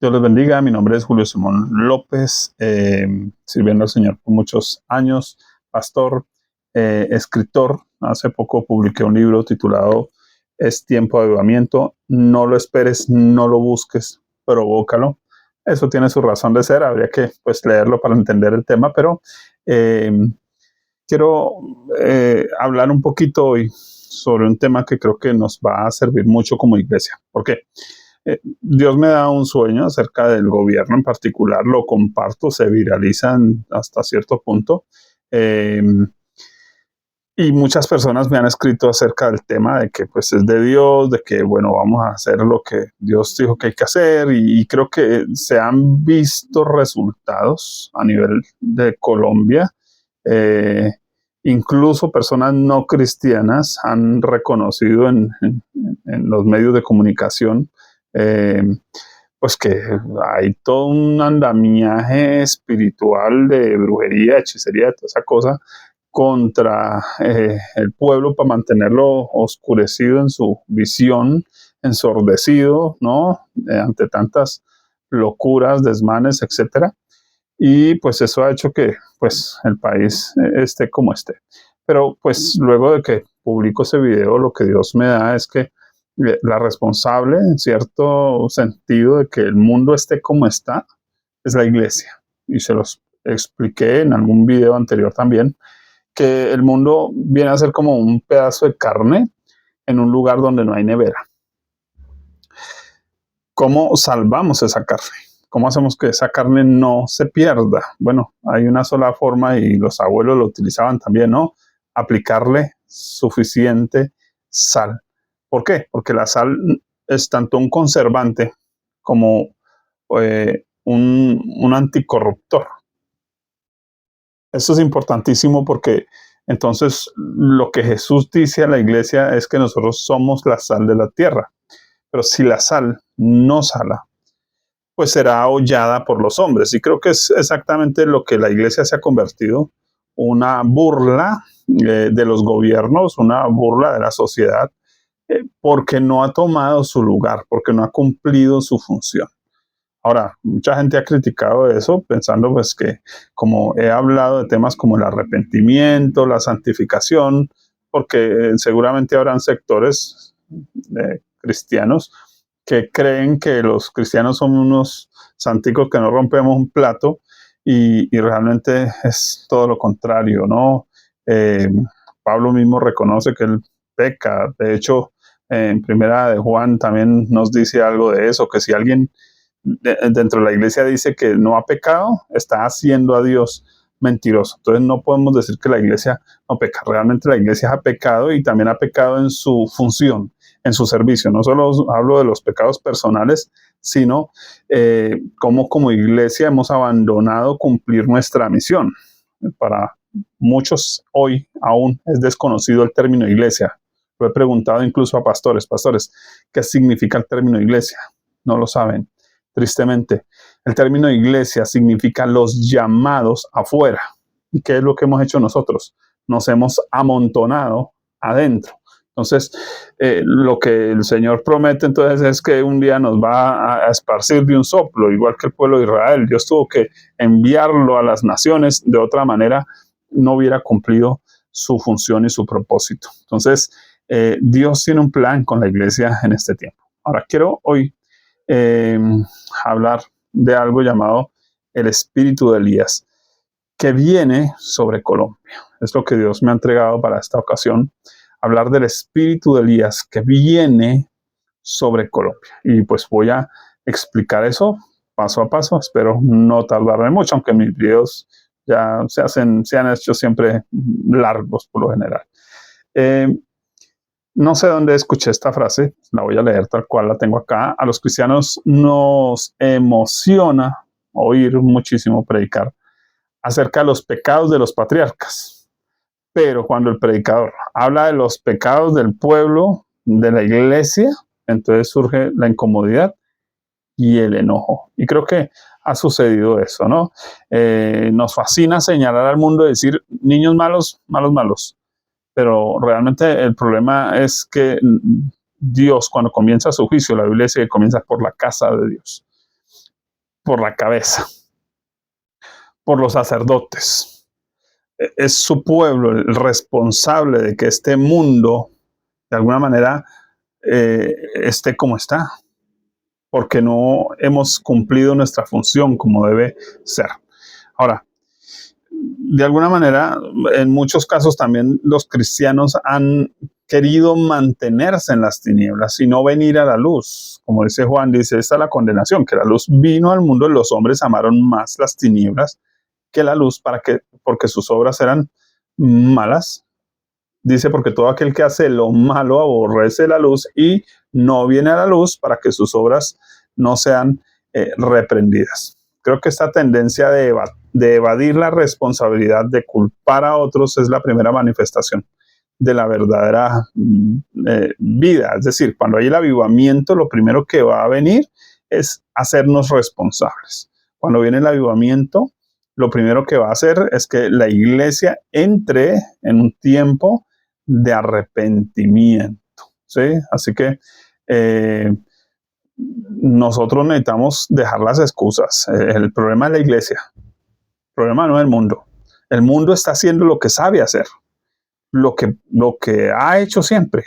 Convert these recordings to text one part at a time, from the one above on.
Dios les bendiga, mi nombre es Julio Simón López, sirviendo al Señor por muchos años, pastor, escritor. Hace poco publiqué un libro titulado Es tiempo de avivamiento. No lo esperes, no lo busques, provócalo. Eso tiene su razón de ser, habría que pues leerlo para entender el tema, pero eh, quiero hablar un poquito hoy sobre un tema que creo que nos va a servir mucho como iglesia. ¿Por qué? Dios me da un sueño acerca del gobierno en particular, lo comparto, se viralizan hasta cierto punto. Eh, y muchas personas me han escrito acerca del tema de que pues es de Dios, de que bueno, vamos a hacer lo que Dios dijo que hay que hacer y creo que se han visto resultados a nivel de Colombia. Eh, Incluso personas no cristianas han reconocido en los medios de comunicación eh, pues que hay todo un andamiaje espiritual de brujería, hechicería, toda esa cosa contra el pueblo para mantenerlo oscurecido en su visión, ensordecido, ¿no? Ante tantas locuras, desmanes, etcétera. Y pues eso ha hecho que pues el país esté como esté. Pero pues luego de que publico ese video, lo que Dios me da es que la responsable, en cierto sentido, de que el mundo esté como está, es la iglesia. Y se los expliqué en algún video anterior también, que el mundo viene a ser como un pedazo de carne en un lugar donde no hay nevera. ¿Cómo salvamos esa carne? ¿Cómo hacemos que esa carne no se pierda? Bueno, hay una sola forma y los abuelos lo utilizaban también, ¿no? Aplicarle suficiente sal. ¿Por qué? Porque la sal es tanto un conservante como un anticorruptor. Esto es importantísimo porque entonces lo que Jesús dice a la iglesia es que nosotros somos la sal de la tierra. Pero si la sal no sala, pues será hollada por los hombres. Y creo que es exactamente lo que la iglesia se ha convertido, una burla de los gobiernos, una burla de la sociedad, porque no ha tomado su lugar, porque no ha cumplido su función. Ahora, mucha gente ha criticado eso, pensando pues que como he hablado de temas como el arrepentimiento, la santificación, porque seguramente habrán sectores cristianos que creen que los cristianos son unos santicos que no rompemos un plato y realmente es todo lo contrario, ¿no? Eh, Pablo mismo reconoce que él peca. De hecho, en Primera de Juan también nos dice algo de eso, que si alguien dentro de la iglesia dice que no ha pecado, está haciendo a Dios mentiroso. Entonces no podemos decir que la iglesia no peca. Realmente la iglesia ha pecado y también ha pecado en su función, en su servicio. No solo hablo de los pecados personales, sino como iglesia hemos abandonado cumplir nuestra misión. Para muchos hoy aún es desconocido el término iglesia. Lo he preguntado incluso a pastores, ¿qué significa el término iglesia? No lo saben. Tristemente, el término iglesia significa los llamados afuera. ¿Y qué es lo que hemos hecho nosotros? Nos hemos amontonado adentro. Entonces, lo que el Señor promete entonces es que un día nos va a esparcir de un soplo, igual que el pueblo de Israel. Dios tuvo que enviarlo a las naciones, de otra manera no hubiera cumplido su función y su propósito. Entonces, Dios tiene un plan con la iglesia en este tiempo. Ahora, quiero hoy hablar de algo llamado el espíritu de Elías, que viene sobre Colombia. Es lo que Dios me ha entregado para esta ocasión, hablar del espíritu de Elías que viene sobre Colombia. Y pues voy a explicar eso paso a paso. Espero no tardarme mucho, aunque mis videos ya se han hecho siempre largos por lo general. No sé dónde escuché esta frase, la voy a leer tal cual la tengo acá. A los cristianos nos emociona oír muchísimo predicar acerca de los pecados de los patriarcas. Pero cuando el predicador habla de los pecados del pueblo, de la iglesia, entonces surge la incomodidad y el enojo. Y creo que ha sucedido eso, ¿no? Nos fascina señalar al mundo y decir, niños malos, malos, malos. Pero realmente el problema es que Dios, cuando comienza su juicio, la Biblia dice que comienza por la casa de Dios. por la cabeza, por los sacerdotes. Es su pueblo el responsable de que este mundo, de alguna manera, esté como está, porque no hemos cumplido nuestra función como debe ser. Ahora, de alguna manera, en muchos casos también los cristianos han querido mantenerse en las tinieblas y no venir a la luz. Como dice Juan, dice, esta es la condenación, que la luz vino al mundo y los hombres amaron más las tinieblas que la luz porque sus obras eran malas. Dice, porque todo aquel que hace lo malo aborrece la luz y no viene a la luz para que sus obras no sean reprendidas. Creo que esta tendencia de evadir la responsabilidad, de culpar a otros, es la primera manifestación de la verdadera vida. Es decir, cuando hay el avivamiento, lo primero que va a venir es hacernos responsables. Cuando viene el avivamiento, lo primero que va a hacer es que la iglesia entre en un tiempo de arrepentimiento, ¿sí? Así que nosotros necesitamos dejar las excusas. El problema es la iglesia, el problema no es el mundo. El mundo está haciendo lo que sabe hacer, lo que ha hecho siempre,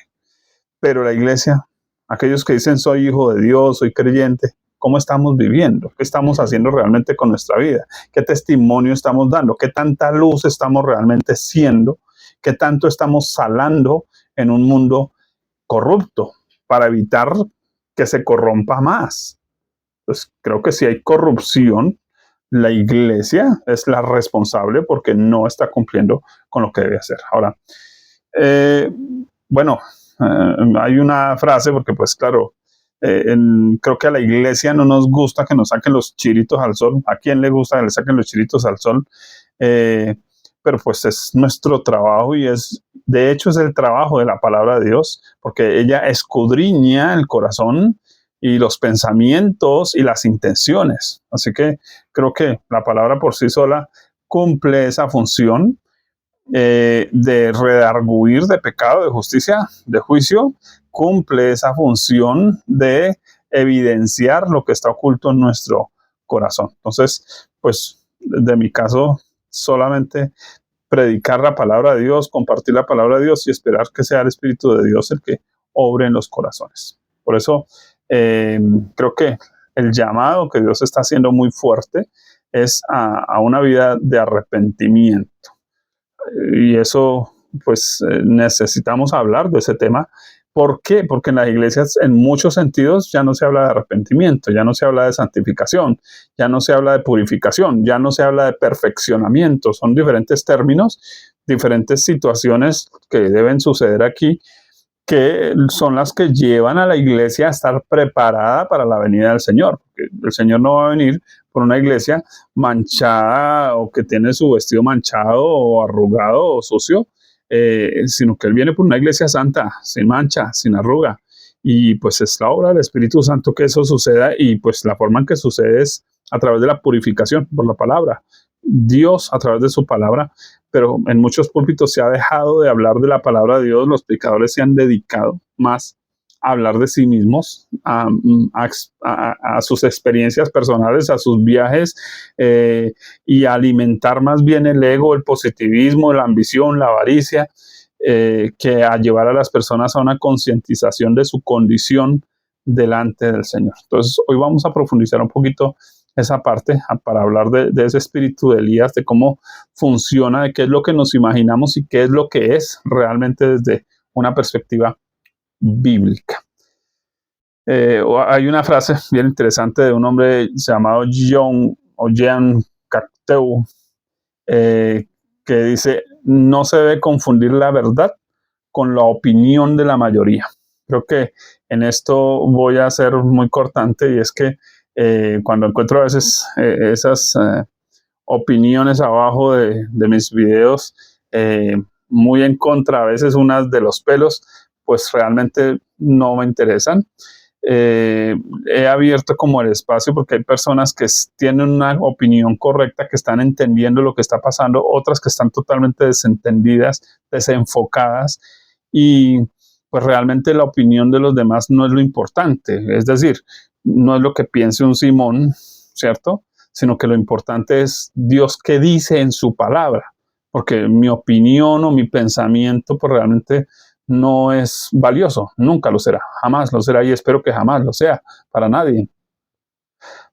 pero la iglesia, aquellos que dicen soy hijo de Dios, soy creyente, ¿cómo estamos viviendo? ¿Qué estamos haciendo realmente con nuestra vida? ¿Qué testimonio estamos dando? ¿Qué tanta luz estamos realmente siendo? ¿Qué tanto estamos salando en un mundo corrupto para evitar que se corrompa más? Pues creo que si hay corrupción, la iglesia es la responsable porque no está cumpliendo con lo que debe hacer. Ahora, bueno, hay una frase porque pues claro, creo que a la iglesia no nos gusta que nos saquen los chiritos al sol. ¿A quién le gusta que le saquen los chiritos al sol? Pero pues es nuestro trabajo y de hecho es el trabajo de la palabra de Dios, porque ella escudriña el corazón y los pensamientos y las intenciones. Así que creo que la palabra por sí sola cumple esa función de redarguir de pecado, de justicia, de juicio, cumple esa función de evidenciar lo que está oculto en nuestro corazón. Entonces, pues, de mi caso, solamente predicar la palabra de Dios, compartir la palabra de Dios y esperar que sea el Espíritu de Dios el que obre en los corazones. Por eso, creo que el llamado que Dios está haciendo muy fuerte es a una vida de arrepentimiento. Y eso, pues necesitamos hablar de ese tema. ¿Por qué? Porque en las iglesias, en muchos sentidos, ya no se habla de arrepentimiento, ya no se habla de santificación, ya no se habla de purificación, ya no se habla de perfeccionamiento. Son diferentes términos, diferentes situaciones que deben suceder aquí, que son las que llevan a la iglesia a estar preparada para la venida del Señor. Porque el Señor no va a venir por una iglesia manchada o que tiene su vestido manchado o arrugado o sucio, sino que Él viene por una iglesia santa, sin mancha, sin arruga. Y pues es la obra del Espíritu Santo que eso suceda, y pues la forma en que sucede es a través de la purificación por la palabra. Dios a través de su palabra, pero en muchos púlpitos se ha dejado de hablar de la palabra de Dios. Los predicadores se han dedicado más a hablar de sí mismos, a sus experiencias personales, a sus viajes, y a alimentar más bien el ego, el positivismo, la ambición, la avaricia, que a llevar a las personas a una concientización de su condición delante del Señor. Entonces, hoy vamos a profundizar un poquito esa parte para hablar de ese espíritu de Elías, de cómo funciona, de qué es lo que nos imaginamos y qué es lo que es realmente desde una perspectiva bíblica. Hay una frase bien interesante de un hombre llamado Jean Cocteau, que dice: no se debe confundir la verdad con la opinión de la mayoría. Creo que en esto voy a ser muy cortante, y es que cuando encuentro a veces esas opiniones abajo de mis videos, muy en contra, a veces unas de los pelos, pues realmente no me interesan. He abierto como el espacio porque hay personas que tienen una opinión correcta, que están entendiendo lo que está pasando, otras que están totalmente desentendidas, desenfocadas, y pues realmente la opinión de los demás no es lo importante. Es decir, no es lo que piense un Simón, ¿cierto? Sino que lo importante es Dios qué dice en su palabra, porque mi opinión o mi pensamiento pues realmente no es valioso, nunca lo será, jamás lo será y espero que jamás lo sea para nadie.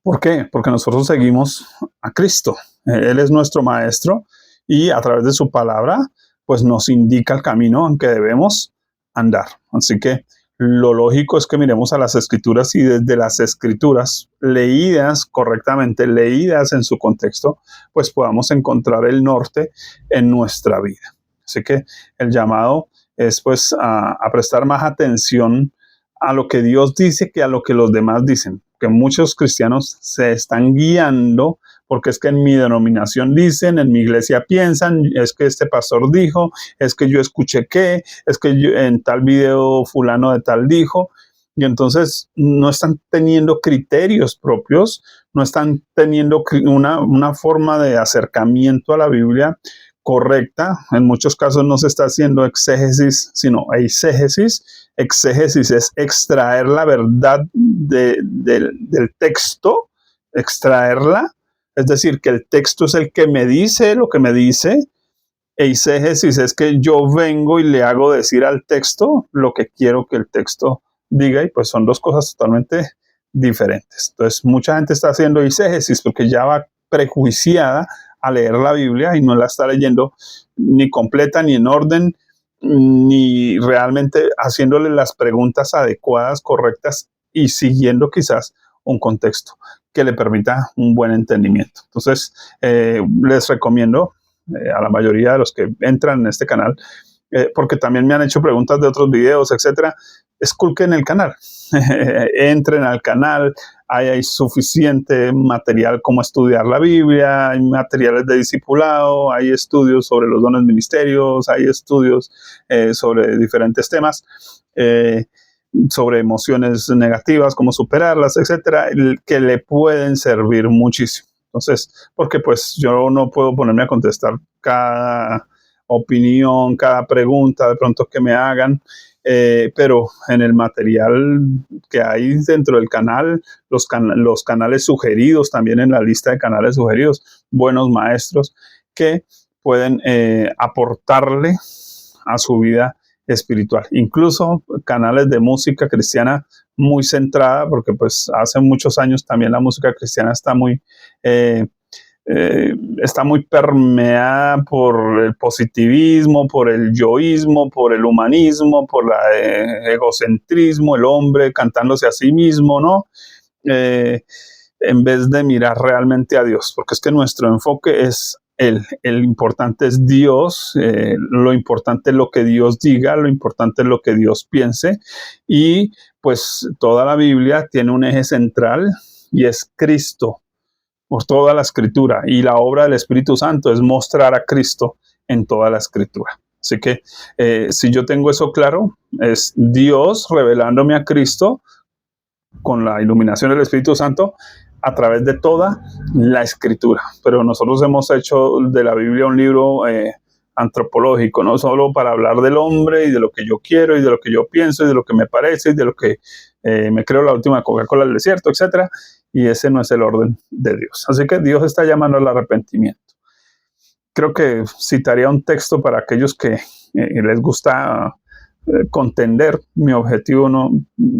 ¿Por qué? Porque nosotros seguimos a Cristo. Él es nuestro maestro y a través de su palabra, pues nos indica el camino en que debemos andar. Así que lo lógico es que miremos a las escrituras y desde las escrituras, leídas correctamente, leídas en su contexto, pues podamos encontrar el norte en nuestra vida. Así que el llamado es pues a prestar más atención a lo que Dios dice que a lo que los demás dicen, que muchos cristianos se están guiando porque es que en mi denominación dicen, en mi iglesia piensan, es que este pastor dijo, es que yo escuché que, es que yo, en tal video fulano de tal dijo, y entonces no están teniendo criterios propios, no están teniendo una forma de acercamiento a la Biblia correcta. En muchos casos no se está haciendo exégesis, sino eisegesis. Exégesis es extraer la verdad del texto, extraerla, es decir, que el texto es el que me dice lo que me dice. Eisegesis es que yo vengo y le hago decir al texto lo que quiero que el texto diga, y pues son dos cosas totalmente diferentes. Entonces, mucha gente está haciendo eisegesis porque ya va prejuiciada a leer la Biblia y no la está leyendo ni completa, ni en orden, ni realmente haciéndole las preguntas adecuadas, correctas y siguiendo quizás un contexto que le permita un buen entendimiento. Entonces, les recomiendo a la mayoría de los que entran en este canal, porque también me han hecho preguntas de otros videos, etcétera, esculquen el canal, entren al canal, hay suficiente material como estudiar la Biblia, hay materiales de discipulado, hay estudios sobre los dones ministerios, hay estudios sobre diferentes temas, sobre emociones negativas, cómo superarlas, etcétera, que le pueden servir muchísimo. Entonces, porque pues yo no puedo ponerme a contestar cada opinión, cada pregunta de pronto que me hagan, pero en el material que hay dentro del canal, los canales sugeridos, también en la lista de canales sugeridos, buenos maestros que pueden aportarle a su vida espiritual. Incluso canales de música cristiana muy centrada, porque pues hace muchos años también la música cristiana está muy permeada por el positivismo, por el yoísmo, por el humanismo, por el egocentrismo, el hombre cantándose a sí mismo, ¿no? En vez de mirar realmente a Dios, porque es que nuestro enfoque es el importante es Dios, lo importante es lo que Dios diga, lo importante es lo que Dios piense, y pues toda la Biblia tiene un eje central y es Cristo, por toda la escritura, y la obra del Espíritu Santo es mostrar a Cristo en toda la escritura. Así que si yo tengo eso claro, es Dios revelándome a Cristo con la iluminación del Espíritu Santo a través de toda la escritura. Pero nosotros hemos hecho de la Biblia un libro antropológico, no solo para hablar del hombre y de lo que yo quiero y de lo que yo pienso y de lo que me parece y de lo que me creo la última Coca-Cola del desierto, etcétera. Y ese no es el orden de Dios. Así que Dios está llamando al arrepentimiento. Creo que citaría un texto para aquellos que les gusta contender. Mi objetivo no,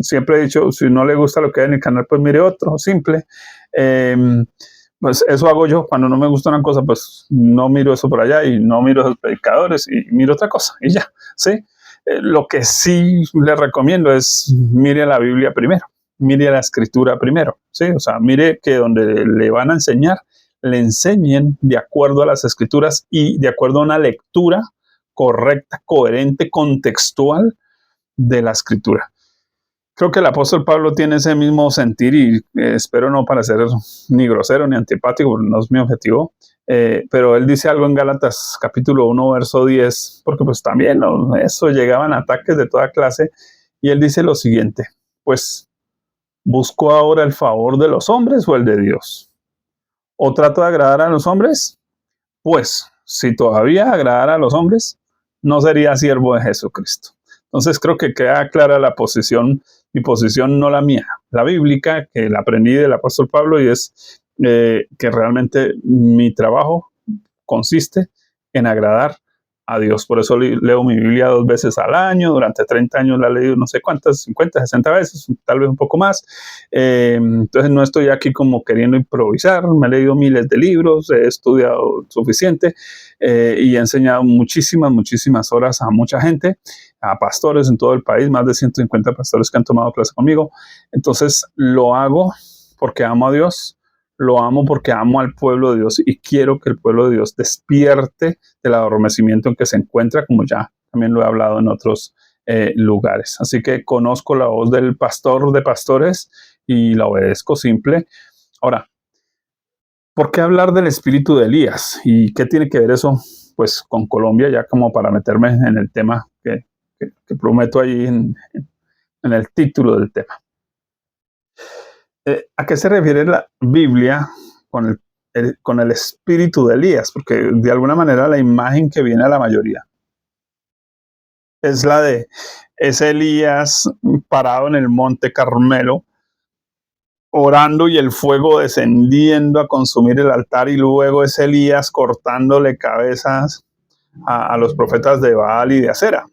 siempre he dicho, si no le gusta lo que hay en el canal, pues mire otro, simple. Pues eso hago yo, cuando no me gusta una cosa, pues no miro eso por allá y no miro esos predicadores y miro otra cosa y ya, ¿sí? Lo que sí le recomiendo es mire la Biblia primero, mire la escritura primero, ¿sí? O sea, mire que donde le van a enseñar, le enseñen de acuerdo a las escrituras y de acuerdo a una lectura correcta, coherente, contextual de la escritura. Creo que el apóstol Pablo tiene ese mismo sentir y espero no parecer ni grosero ni antipático, no es mi objetivo, pero él dice algo en Gálatas capítulo 1, verso 10, porque pues también ¿no? Eso llegaban ataques de toda clase, y él dice lo siguiente, pues, ¿busco ahora el favor de los hombres o el de Dios? ¿O trato de agradar a los hombres? Pues, si todavía agradara a los hombres, no sería siervo de Jesucristo. Entonces creo que queda clara la posición, mi posición no la mía, la bíblica, que la aprendí del apóstol Pablo, y es que realmente mi trabajo consiste en agradar a Dios. Por eso leo mi Biblia 2 veces al año. Durante 30 años la he leído no sé cuántas, 50, 60 veces, tal vez un poco más. Entonces no estoy aquí como queriendo improvisar. Me he leído miles de libros, he estudiado suficiente y he enseñado muchísimas horas a mucha gente, a pastores en todo el país, más de 150 pastores que han tomado clase conmigo. Entonces lo hago porque amo a Dios, lo amo porque amo al pueblo de Dios y quiero que el pueblo de Dios despierte del adormecimiento en que se encuentra, como ya también lo he hablado en otros lugares. Así que conozco la voz del pastor de pastores y la obedezco simple. Ahora, ¿por qué hablar del espíritu de Elías? ¿Y qué tiene que ver eso pues con Colombia? Ya como para meterme en el tema que prometo ahí en el título del tema. ¿A qué se refiere la Biblia con el espíritu de Elías? Porque de alguna manera la imagen que viene a la mayoría es la de ese Elías parado en el monte Carmelo, orando y el fuego descendiendo a consumir el altar, y luego ese Elías cortándole cabezas a los profetas de Baal y de Acera.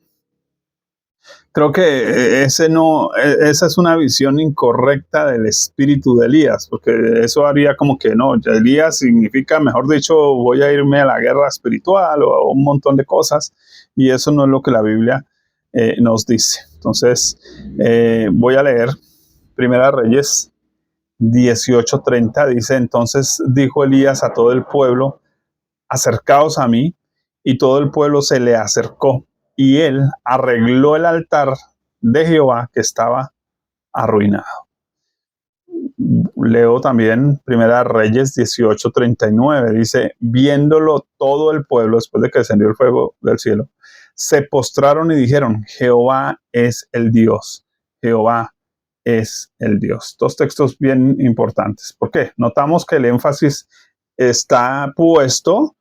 Creo que esa es una visión incorrecta del espíritu de Elías, porque eso haría como que no, Elías significa, mejor dicho, voy a irme a la guerra espiritual o a un montón de cosas, y eso no es lo que la Biblia nos dice. Entonces, voy a leer Primera Reyes 18:30, dice: entonces dijo Elías a todo el pueblo, acercaos a mí, y todo el pueblo se le acercó, y él arregló el altar de Jehová que estaba arruinado. Leo también Primera Reyes 18:39, dice: viéndolo todo el pueblo, después de que descendió el fuego del cielo, se postraron y dijeron: Jehová es el Dios, Jehová es el Dios. Dos textos bien importantes. ¿Por qué? Notamos que el énfasis está puesto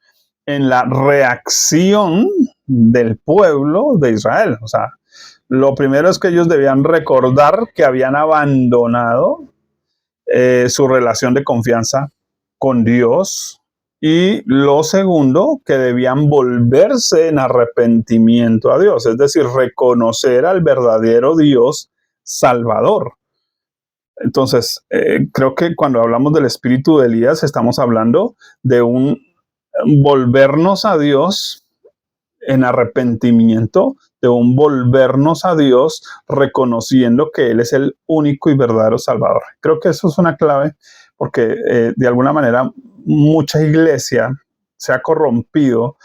en la reacción del pueblo de Israel. O sea, lo primero es que ellos debían recordar que habían abandonado su relación de confianza con Dios, y lo segundo, que debían volverse en arrepentimiento a Dios, es decir, reconocer al verdadero Dios Salvador. Entonces, creo que cuando hablamos del espíritu de Elías, estamos hablando de un volvernos a Dios en arrepentimiento, de un volvernos a Dios reconociendo que Él es el único y verdadero Salvador. Creo que eso es una clave, porque de alguna manera mucha iglesia se ha corrompido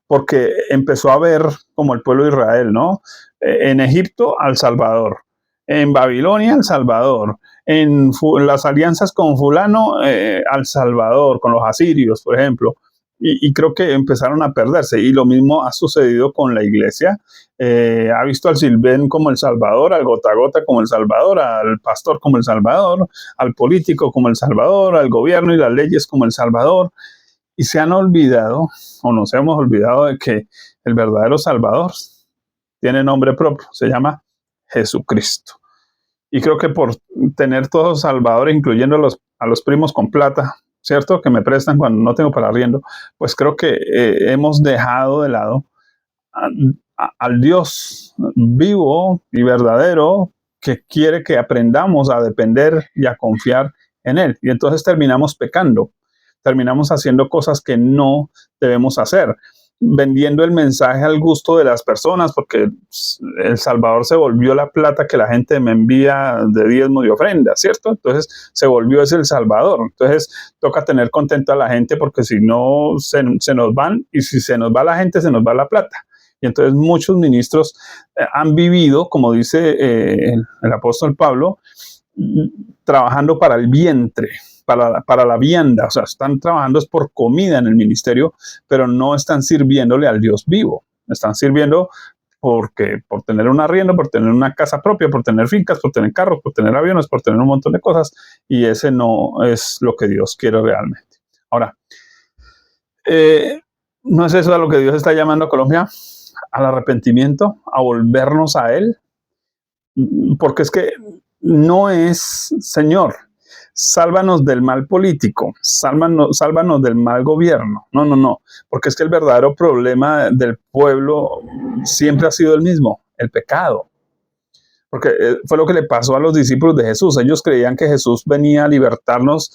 porque empezó a ver como el pueblo de Israel, ¿no? En Egipto al Salvador, en Babilonia al Salvador, en las alianzas con fulano al Salvador, con los asirios, por ejemplo. Y creo que empezaron a perderse. Y lo mismo ha sucedido con la iglesia. Ha visto al Silven como el Salvador, al gota a gota como el Salvador, al pastor como el Salvador, al político como el Salvador, al gobierno y las leyes como el Salvador. Y se han olvidado, o nos hemos olvidado, de que el verdadero Salvador tiene nombre propio, se llama Jesucristo. Y creo que por tener todos los salvadores, incluyendo a los primos con plata, ¿cierto?, que me prestan cuando no tengo para arriendo, pues creo que hemos dejado de lado al Dios vivo y verdadero, que quiere que aprendamos a depender y a confiar en Él. Y entonces terminamos pecando, terminamos haciendo cosas que no debemos hacer, vendiendo el mensaje al gusto de las personas, porque El Salvador se volvió la plata que la gente me envía de diezmo y ofrenda, ¿cierto? Entonces se volvió ese El Salvador. Entonces toca tener contenta a la gente, porque si no se nos van, y si se nos va la gente, se nos va la plata. Y entonces muchos ministros han vivido, como dice el apóstol Pablo, trabajando para el vientre, para la vianda. O sea, están trabajando es por comida en el ministerio, pero no están sirviéndole al Dios vivo. Están sirviendo por tener un arriendo, por tener una casa propia, por tener fincas, por tener carros, por tener aviones, por tener un montón de cosas, y ese no es lo que Dios quiere realmente. Ahora, ¿no es eso a lo que Dios está llamando a Colombia? Al arrepentimiento, a volvernos a Él, porque es que no es, Señor, sálvanos del mal político, sálvanos del mal gobierno. No, no, no, porque es que el verdadero problema del pueblo siempre ha sido el mismo, el pecado. Porque fue lo que le pasó a los discípulos de Jesús. Ellos creían que Jesús venía a libertarlos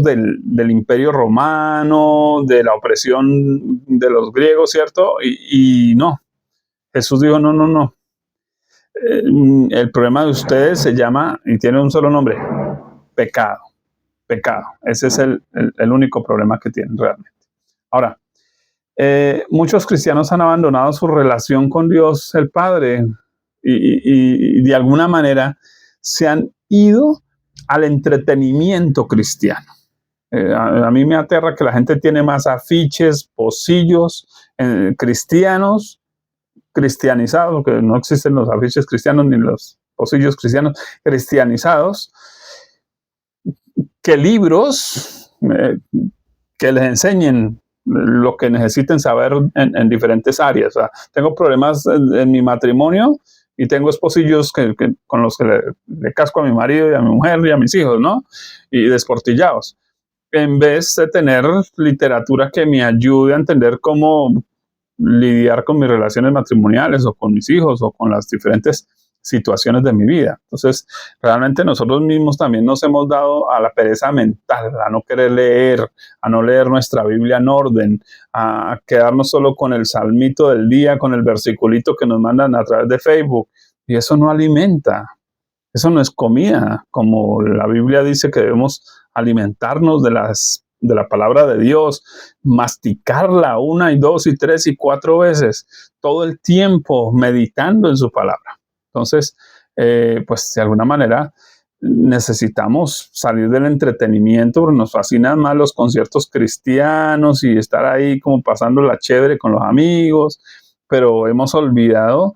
del imperio romano, de la opresión de los griegos, ¿cierto? Y no, Jesús dijo, no, no, no. El problema de ustedes se llama, y tiene un solo nombre, pecado. Pecado. Ese es el único problema que tienen realmente. Ahora, muchos cristianos han abandonado su relación con Dios el Padre y de alguna manera se han ido al entretenimiento cristiano. A mí me aterra que la gente tiene más afiches, pocillos cristianos, cristianizados, porque no existen los afiches cristianos ni los pocillos cristianos, cristianizados, que libros que les enseñen lo que necesiten saber en diferentes áreas. O sea, tengo problemas en mi matrimonio y tengo esposillos con los que le casco a mi marido y a mi mujer y a mis hijos, ¿no? Y desportillados. En vez de tener literatura que me ayude a entender cómo lidiar con mis relaciones matrimoniales o con mis hijos o con las diferentes situaciones de mi vida. Entonces, realmente nosotros mismos también nos hemos dado a la pereza mental, a no querer leer, a no leer nuestra Biblia en orden, a quedarnos solo con el salmito del día, con el versiculito que nos mandan a través de Facebook. Y eso no alimenta, eso no es comida, como la Biblia dice que debemos alimentarnos de la palabra de Dios, masticarla 1 y 2 y 3 y 4 veces, todo el tiempo meditando en su palabra. Entonces, pues de alguna manera necesitamos salir del entretenimiento, porque nos fascinan más los conciertos cristianos y estar ahí como pasando la chévere con los amigos, pero hemos olvidado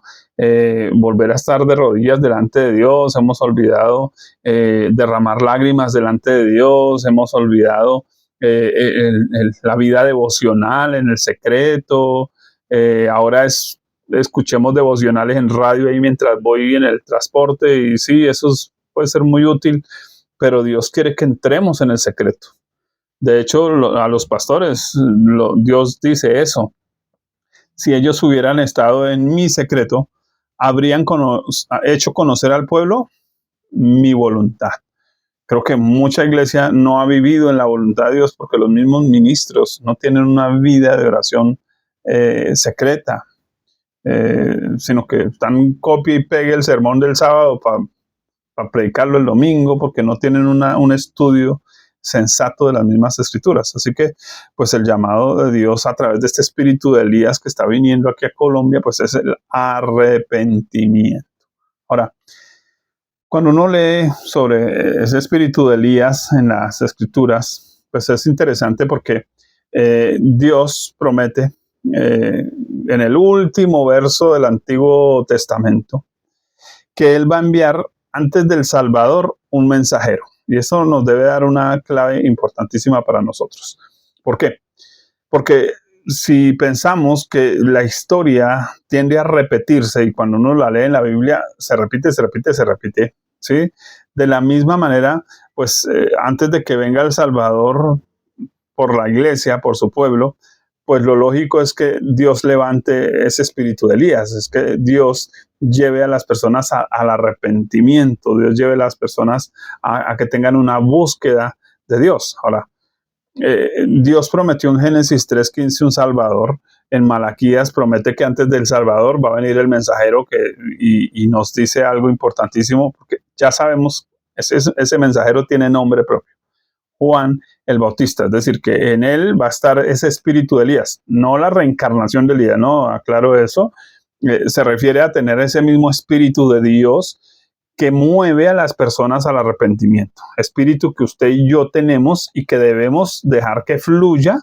volver a estar de rodillas delante de Dios, hemos olvidado derramar lágrimas delante de Dios, hemos olvidado la vida devocional en el secreto. Ahora escuchemos devocionales en radio ahí mientras voy en el transporte y sí, puede ser muy útil, pero Dios quiere que entremos en el secreto. De hecho, a los pastores, Dios dice eso. Si ellos hubieran estado en mi secreto, habrían hecho conocer al pueblo mi voluntad. Creo que mucha iglesia no ha vivido en la voluntad de Dios porque los mismos ministros no tienen una vida de oración secreta, sino que están copia y pegue el sermón del sábado para predicarlo el domingo porque no tienen un estudio sensato de las mismas escrituras. Así que, pues el llamado de Dios a través de este espíritu de Elías que está viniendo aquí a Colombia, pues es el arrepentimiento. Ahora, cuando uno lee sobre ese espíritu de Elías en las escrituras, pues es interesante porque Dios promete en el último verso del Antiguo Testamento que Él va a enviar antes del Salvador un mensajero. Y eso nos debe dar una clave importantísima para nosotros. ¿Por qué? Porque si pensamos que la historia tiende a repetirse y cuando uno la lee en la Biblia se repite, ¿sí? De la misma manera, pues antes de que venga el Salvador por la iglesia, por su pueblo, pues lo lógico es que Dios levante ese espíritu de Elías, es que Dios lleve a las personas al arrepentimiento, Dios lleve a las personas a que tengan una búsqueda de Dios. Ahora, Dios prometió en Génesis 3:15 un Salvador, en Malaquías promete que antes del Salvador va a venir el mensajero y nos dice algo importantísimo, porque ya sabemos, ese mensajero tiene nombre propio. Juan el Bautista, es decir, que en él va a estar ese espíritu de Elías, no la reencarnación de Elías, no, aclaro eso, se refiere a tener ese mismo espíritu de Dios que mueve a las personas al arrepentimiento, espíritu que usted y yo tenemos y que debemos dejar que fluya,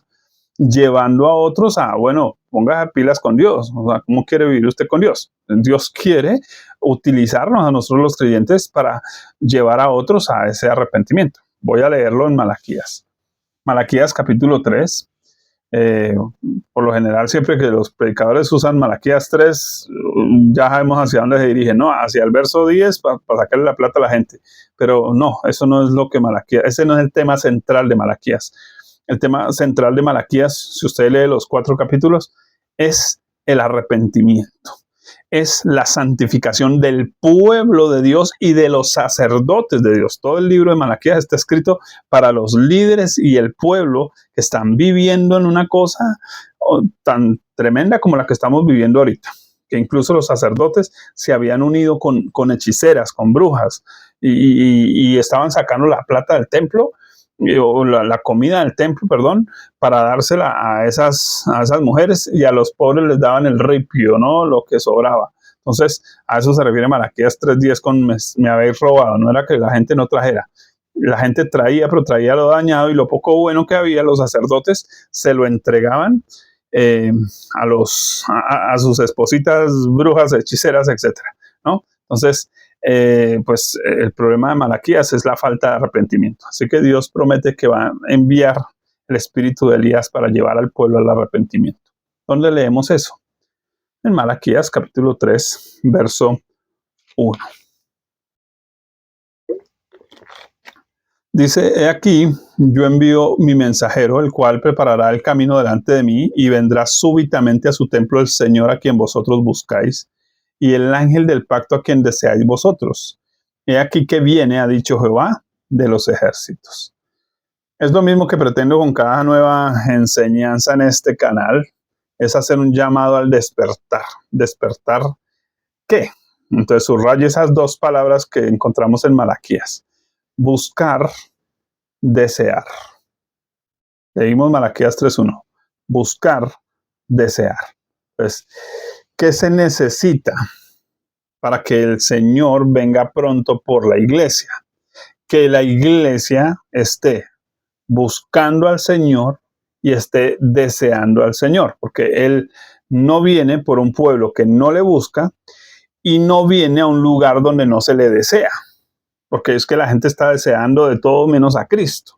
llevando a otros a, bueno, ponga pilas con Dios, o sea, ¿cómo quiere vivir usted con Dios? Dios quiere utilizarnos a nosotros los creyentes para llevar a otros a ese arrepentimiento. Voy a leerlo en Malaquías. Malaquías capítulo 3, Eh, por lo general, siempre que los predicadores usan Malaquías 3, ya sabemos hacia dónde se dirigen, ¿no? Hacia el verso 10 para sacarle la plata a la gente. Pero no, eso no es lo que Malaquías, ese no es el tema central de Malaquías. El tema central de Malaquías, si usted lee los 4 capítulos, es el arrepentimiento. Es la santificación del pueblo de Dios y de los sacerdotes de Dios. Todo el libro de Malaquías está escrito para los líderes y el pueblo que están viviendo en una cosa tan tremenda como la que estamos viviendo ahorita. Que incluso los sacerdotes se habían unido con hechiceras, con brujas, y estaban sacando la plata del templo, o la comida del templo, perdón, para dársela a esas mujeres, y a los pobres les daban el ripio, ¿no? Lo que sobraba. Entonces, a eso se refiere Malaquías 3:10 con me habéis robado. No era que la gente no trajera. La gente traía, pero traía lo dañado, y lo poco bueno que había, los sacerdotes se lo entregaban a sus espositas brujas, hechiceras, etcétera, ¿no? Entonces, pues el problema de Malaquías es la falta de arrepentimiento. Así que Dios promete que va a enviar el espíritu de Elías para llevar al pueblo al arrepentimiento. ¿Dónde leemos eso? En Malaquías capítulo 3, verso 1. Dice, he aquí, yo envío mi mensajero, el cual preparará el camino delante de mí, y vendrá súbitamente a su templo el Señor a quien vosotros buscáis, y el ángel del pacto a quien deseáis vosotros. He aquí que viene, ha dicho Jehová de los ejércitos. Es lo mismo que pretendo con cada nueva enseñanza en este canal, es hacer un llamado al despertar. ¿Despertar qué? Entonces subraye esas 2 palabras que encontramos en Malaquías. Buscar, desear. Leímos Malaquías 3:1. Buscar, desear. Pues, ¿qué se necesita para que el Señor venga pronto por la iglesia? Que la iglesia esté buscando al Señor y esté deseando al Señor, porque Él no viene por un pueblo que no le busca, y no viene a un lugar donde no se le desea, porque es que la gente está deseando de todo menos a Cristo.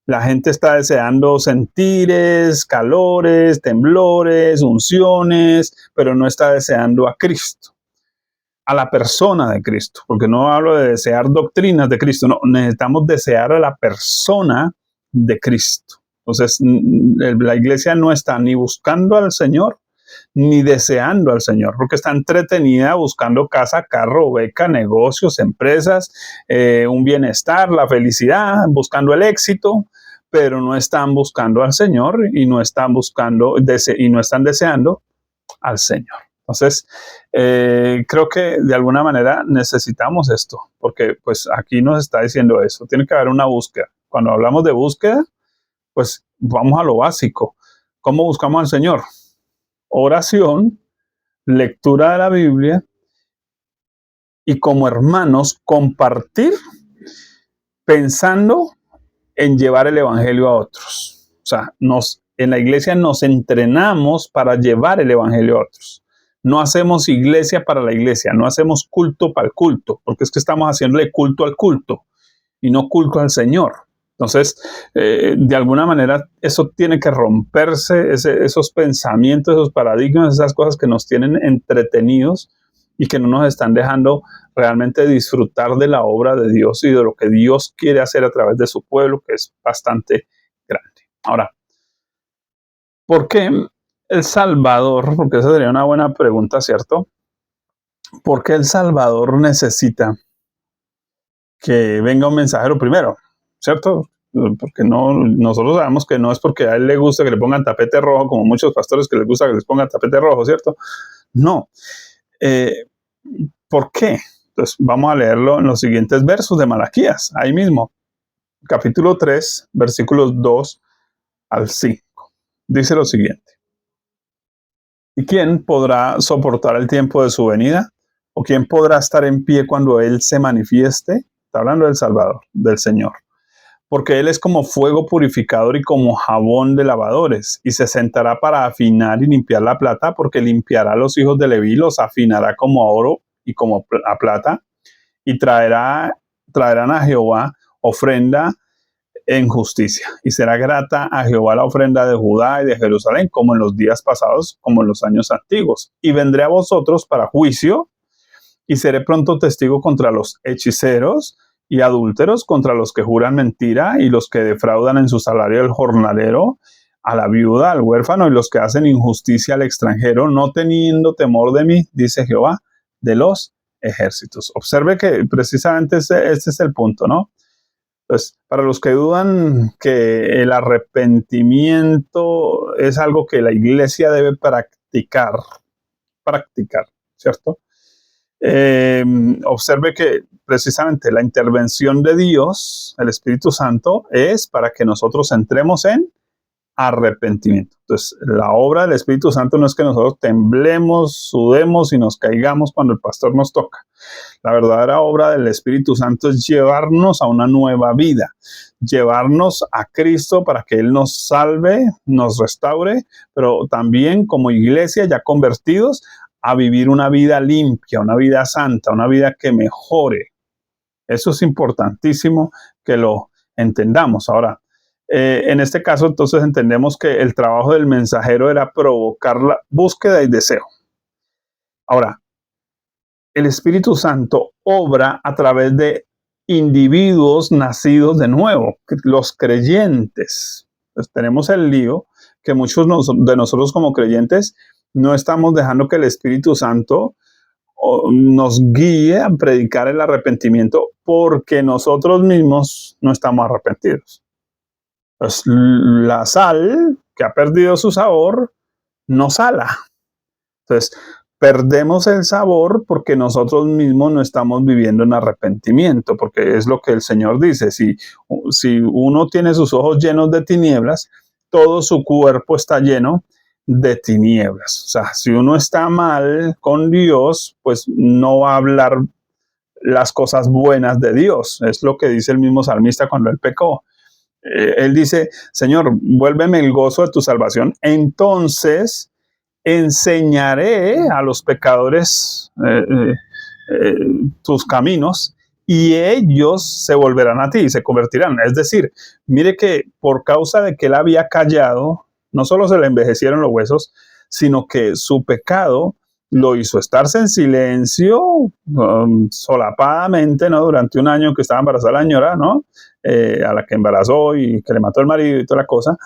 La gente está deseando sentires, calores, temblores, unciones, pero no está deseando a Cristo, a la persona de Cristo, porque no hablo de desear doctrinas de Cristo, no, necesitamos desear a la persona de Cristo. Entonces, la iglesia no está ni buscando al Señor, ni deseando al Señor, porque está entretenida buscando casa, carro, beca, negocios, empresas, un bienestar, la felicidad, buscando el éxito, pero no están buscando al Señor, y no están buscando y no están deseando al Señor. Entonces, creo que de alguna manera necesitamos esto, porque pues aquí nos está diciendo eso, tiene que haber una búsqueda. Cuando hablamos de búsqueda, pues vamos a lo básico. ¿Cómo buscamos al Señor? Oración, lectura de la Biblia, y como hermanos compartir pensando en llevar el evangelio a otros. O sea, en la iglesia nos entrenamos para llevar el evangelio a otros. No hacemos iglesia para la iglesia, no hacemos culto para el culto, porque es que estamos haciéndole culto al culto y no culto al Señor. Entonces, de alguna manera, eso tiene que romperse, esos pensamientos, esos paradigmas, esas cosas que nos tienen entretenidos y que no nos están dejando realmente disfrutar de la obra de Dios y de lo que Dios quiere hacer a través de su pueblo, que es bastante grande. Ahora, ¿por qué El Salvador? Porque esa sería una buena pregunta, ¿cierto? ¿Por qué El Salvador necesita que venga un mensajero primero? ¿Cierto? Porque nosotros sabemos que no es porque a él le gusta que le pongan tapete rojo, como muchos pastores que les gusta que les pongan tapete rojo, ¿cierto? No. ¿Por qué? Entonces vamos a leerlo en los siguientes versos de Malaquías, ahí mismo, capítulo 3, versículos 2 al 5. Dice lo siguiente: ¿y quién podrá soportar el tiempo de su venida? ¿O quién podrá estar en pie cuando Él se manifieste? Está hablando del Salvador, del Señor. Porque Él es como fuego purificador y como jabón de lavadores, y se sentará para afinar y limpiar la plata, porque limpiará a los hijos de Leví, los afinará como a oro y como a plata, y traerán a Jehová ofrenda en justicia. Y será grata a Jehová la ofrenda de Judá y de Jerusalén, como en los días pasados, como en los años antiguos. Y vendré a vosotros para juicio, y seré pronto testigo contra los hechiceros y adúlteros, contra los que juran mentira y los que defraudan en su salario al jornalero, a la viuda, al huérfano y los que hacen injusticia al extranjero, no teniendo temor de mí, dice Jehová de los ejércitos. Observe que precisamente este es el punto, ¿no? Pues para los que dudan que el arrepentimiento es algo que la iglesia debe practicar, ¿cierto? Observe que precisamente la intervención de Dios, el Espíritu Santo, es para que nosotros entremos en arrepentimiento. Entonces, la obra del Espíritu Santo no es que nosotros temblemos, sudemos y nos caigamos cuando el pastor nos toca. La verdadera obra del Espíritu Santo es llevarnos a una nueva vida, llevarnos a Cristo para que Él nos salve, nos restaure, pero también como iglesia ya convertidos a vivir una vida limpia, una vida santa, una vida que mejore. Eso es importantísimo que lo entendamos. Ahora, en este caso, entonces entendemos que el trabajo del mensajero era provocar la búsqueda y deseo. Ahora, el Espíritu Santo obra a través de individuos nacidos de nuevo, los creyentes. Pues tenemos el lío que muchos de nosotros como creyentes no estamos dejando que el Espíritu Santo nos guíe a predicar el arrepentimiento porque nosotros mismos no estamos arrepentidos. Pues la sal que ha perdido su sabor no sala. Entonces, perdemos el sabor porque nosotros mismos no estamos viviendo en arrepentimiento, porque es lo que el Señor dice. Si uno tiene sus ojos llenos de tinieblas, todo su cuerpo está lleno de tinieblas. O sea, si uno está mal con Dios, pues no va a hablar las cosas buenas de Dios. Es lo que dice el mismo salmista cuando él pecó. Él dice, Señor, vuélveme el gozo de tu salvación. Entonces enseñaré a los pecadores tus caminos y ellos se volverán a ti y se convertirán. Es decir, mire que por causa de que él había callado, no solo se le envejecieron los huesos, sino que su pecado lo hizo estarse en silencio, solapadamente, ¿no? Durante un año que estaba embarazada la señora, ¿no? A la que embarazó y que le mató el marido y toda la cosa,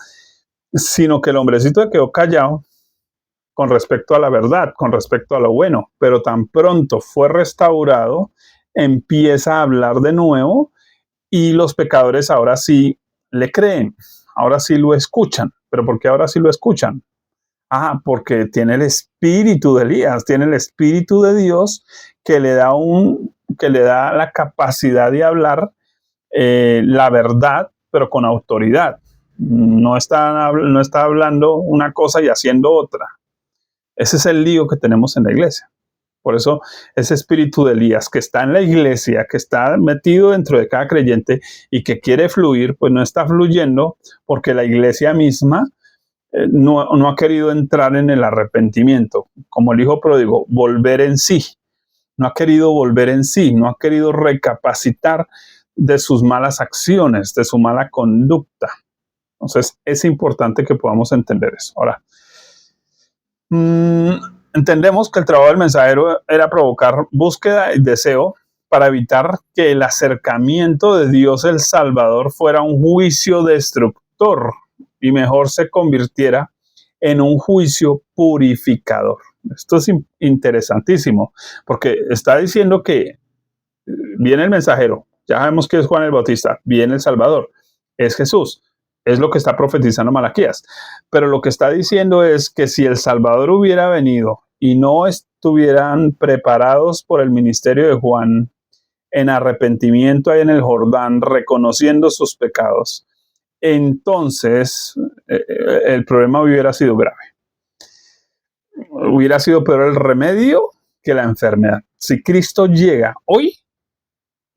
sino que el hombrecito quedó callado con respecto a la verdad, con respecto a lo bueno, pero tan pronto fue restaurado, empieza a hablar de nuevo y los pecadores ahora sí le creen, ahora sí lo escuchan. ¿Pero por qué ahora sí lo escuchan? Porque tiene el espíritu de Elías, tiene el espíritu de Dios que le da la capacidad de hablar la verdad, pero con autoridad. No está hablando una cosa y haciendo otra. Ese es el lío que tenemos en la iglesia. Por eso ese espíritu de Elías que está en la iglesia, que está metido dentro de cada creyente y que quiere fluir, pues no está fluyendo porque la iglesia misma no ha querido entrar en el arrepentimiento. Como el hijo pródigo, volver en sí. No ha querido volver en sí, no ha querido recapacitar de sus malas acciones, de su mala conducta. Entonces es importante que podamos entender eso. Ahora, entendemos que el trabajo del mensajero era provocar búsqueda y deseo para evitar que el acercamiento de Dios el Salvador fuera un juicio destructor y mejor se convirtiera en un juicio purificador. Esto es interesantísimo porque está diciendo que viene el mensajero, ya sabemos que es Juan el Bautista, viene el Salvador, es Jesús. Es lo que está profetizando Malaquías. Pero lo que está diciendo es que si el Salvador hubiera venido y no estuvieran preparados por el ministerio de Juan en arrepentimiento ahí en el Jordán, reconociendo sus pecados, entonces el problema hubiera sido grave. Hubiera sido peor el remedio que la enfermedad. Si Cristo llega hoy,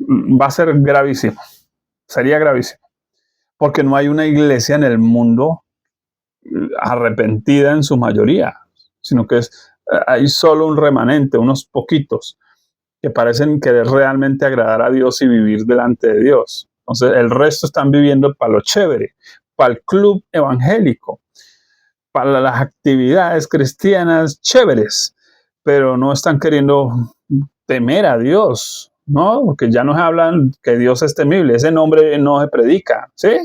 va a ser gravísimo. Sería gravísimo. Porque no hay una iglesia en el mundo arrepentida en su mayoría, sino que hay solo un remanente, unos poquitos, que parecen querer realmente agradar a Dios y vivir delante de Dios. Entonces el resto están viviendo para lo chévere, para el club evangélico, para las actividades cristianas chéveres, pero no están queriendo temer a Dios, ¿no? Porque ya nos hablan que Dios es temible, ese nombre no se predica, ¿sí?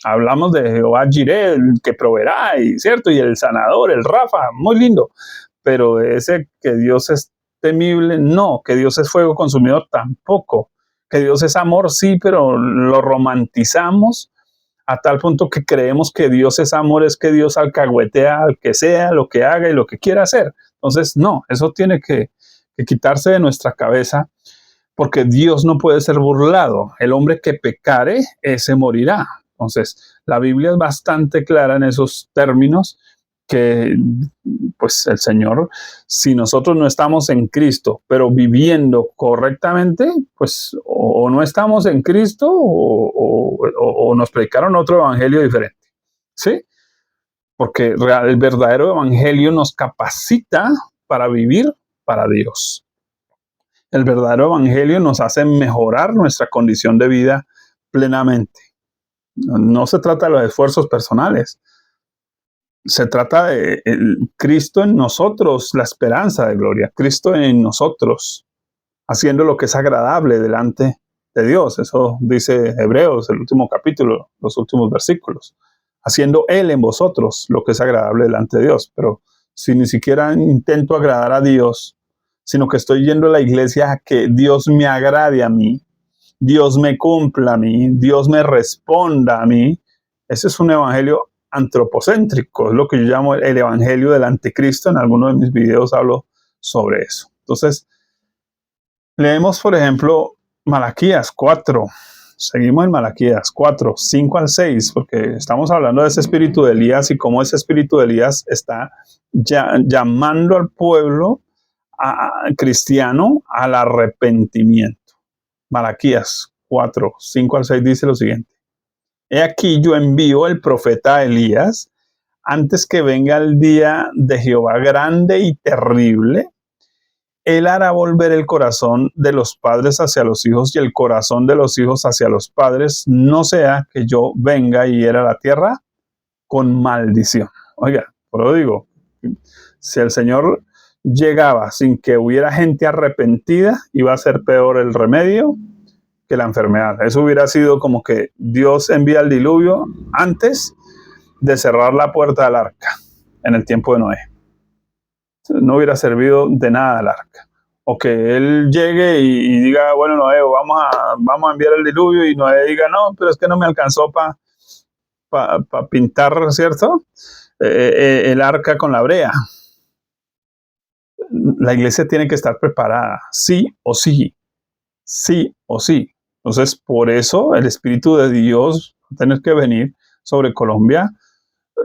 Hablamos de Jehová Jireh, el que proveerá, y, ¿cierto? Y el sanador, el Rafa, muy lindo, pero ese que Dios es temible, no, que Dios es fuego consumidor, tampoco, que Dios es amor, sí, pero lo romantizamos a tal punto que creemos que Dios es amor, es que Dios alcahuetea al que sea, lo que haga y lo que quiera hacer. Entonces, no, eso tiene que quitarse de nuestra cabeza, porque Dios no puede ser burlado. El hombre que pecare, ese morirá. Entonces, la Biblia es bastante clara en esos términos, que pues el Señor, si nosotros no estamos en Cristo, pero viviendo correctamente, pues o no estamos en Cristo o nos predicaron otro evangelio diferente, ¿sí? Porque el verdadero evangelio nos capacita para vivir para Dios. El verdadero evangelio nos hace mejorar nuestra condición de vida plenamente. No se trata de los esfuerzos personales. Se trata de Cristo en nosotros, la esperanza de gloria. Cristo en nosotros, haciendo lo que es agradable delante de Dios. Eso dice Hebreos, el último capítulo, los últimos versículos. Haciendo Él en vosotros lo que es agradable delante de Dios. Pero si ni siquiera intento agradar a Dios, sino que estoy yendo a la iglesia a que Dios me agrade a mí, Dios me cumpla a mí, Dios me responda a mí, ese es un evangelio antropocéntrico, es lo que yo llamo el evangelio del anticristo. En algunos de mis videos hablo sobre eso. Entonces, leemos, por ejemplo, Malaquías 4. Seguimos en Malaquías 4, 5 al 6, porque estamos hablando de ese espíritu de Elías y cómo ese espíritu de Elías está llamando al pueblo cristiano al arrepentimiento. Malaquías 4, 5 al 6 dice lo siguiente. He aquí yo envío el profeta Elías antes que venga el día de Jehová grande y terrible. Él hará volver el corazón de los padres hacia los hijos y el corazón de los hijos hacia los padres, no sea que yo venga y hiera la tierra con maldición. Oiga, por lo digo, si el Señor llegaba sin que hubiera gente arrepentida, iba a ser peor el remedio que la enfermedad. Eso hubiera sido como que Dios envía el diluvio antes de cerrar la puerta del arca en el tiempo de Noé. No hubiera servido de nada el arca. O que él llegue y diga, bueno, Noé, vamos a enviar el diluvio, y Noé diga, no, pero es que no me alcanzó para pintar, ¿cierto? El arca con la brea. La iglesia tiene que estar preparada, sí o sí, sí o sí. Entonces, por eso el Espíritu de Dios va a tener que venir sobre Colombia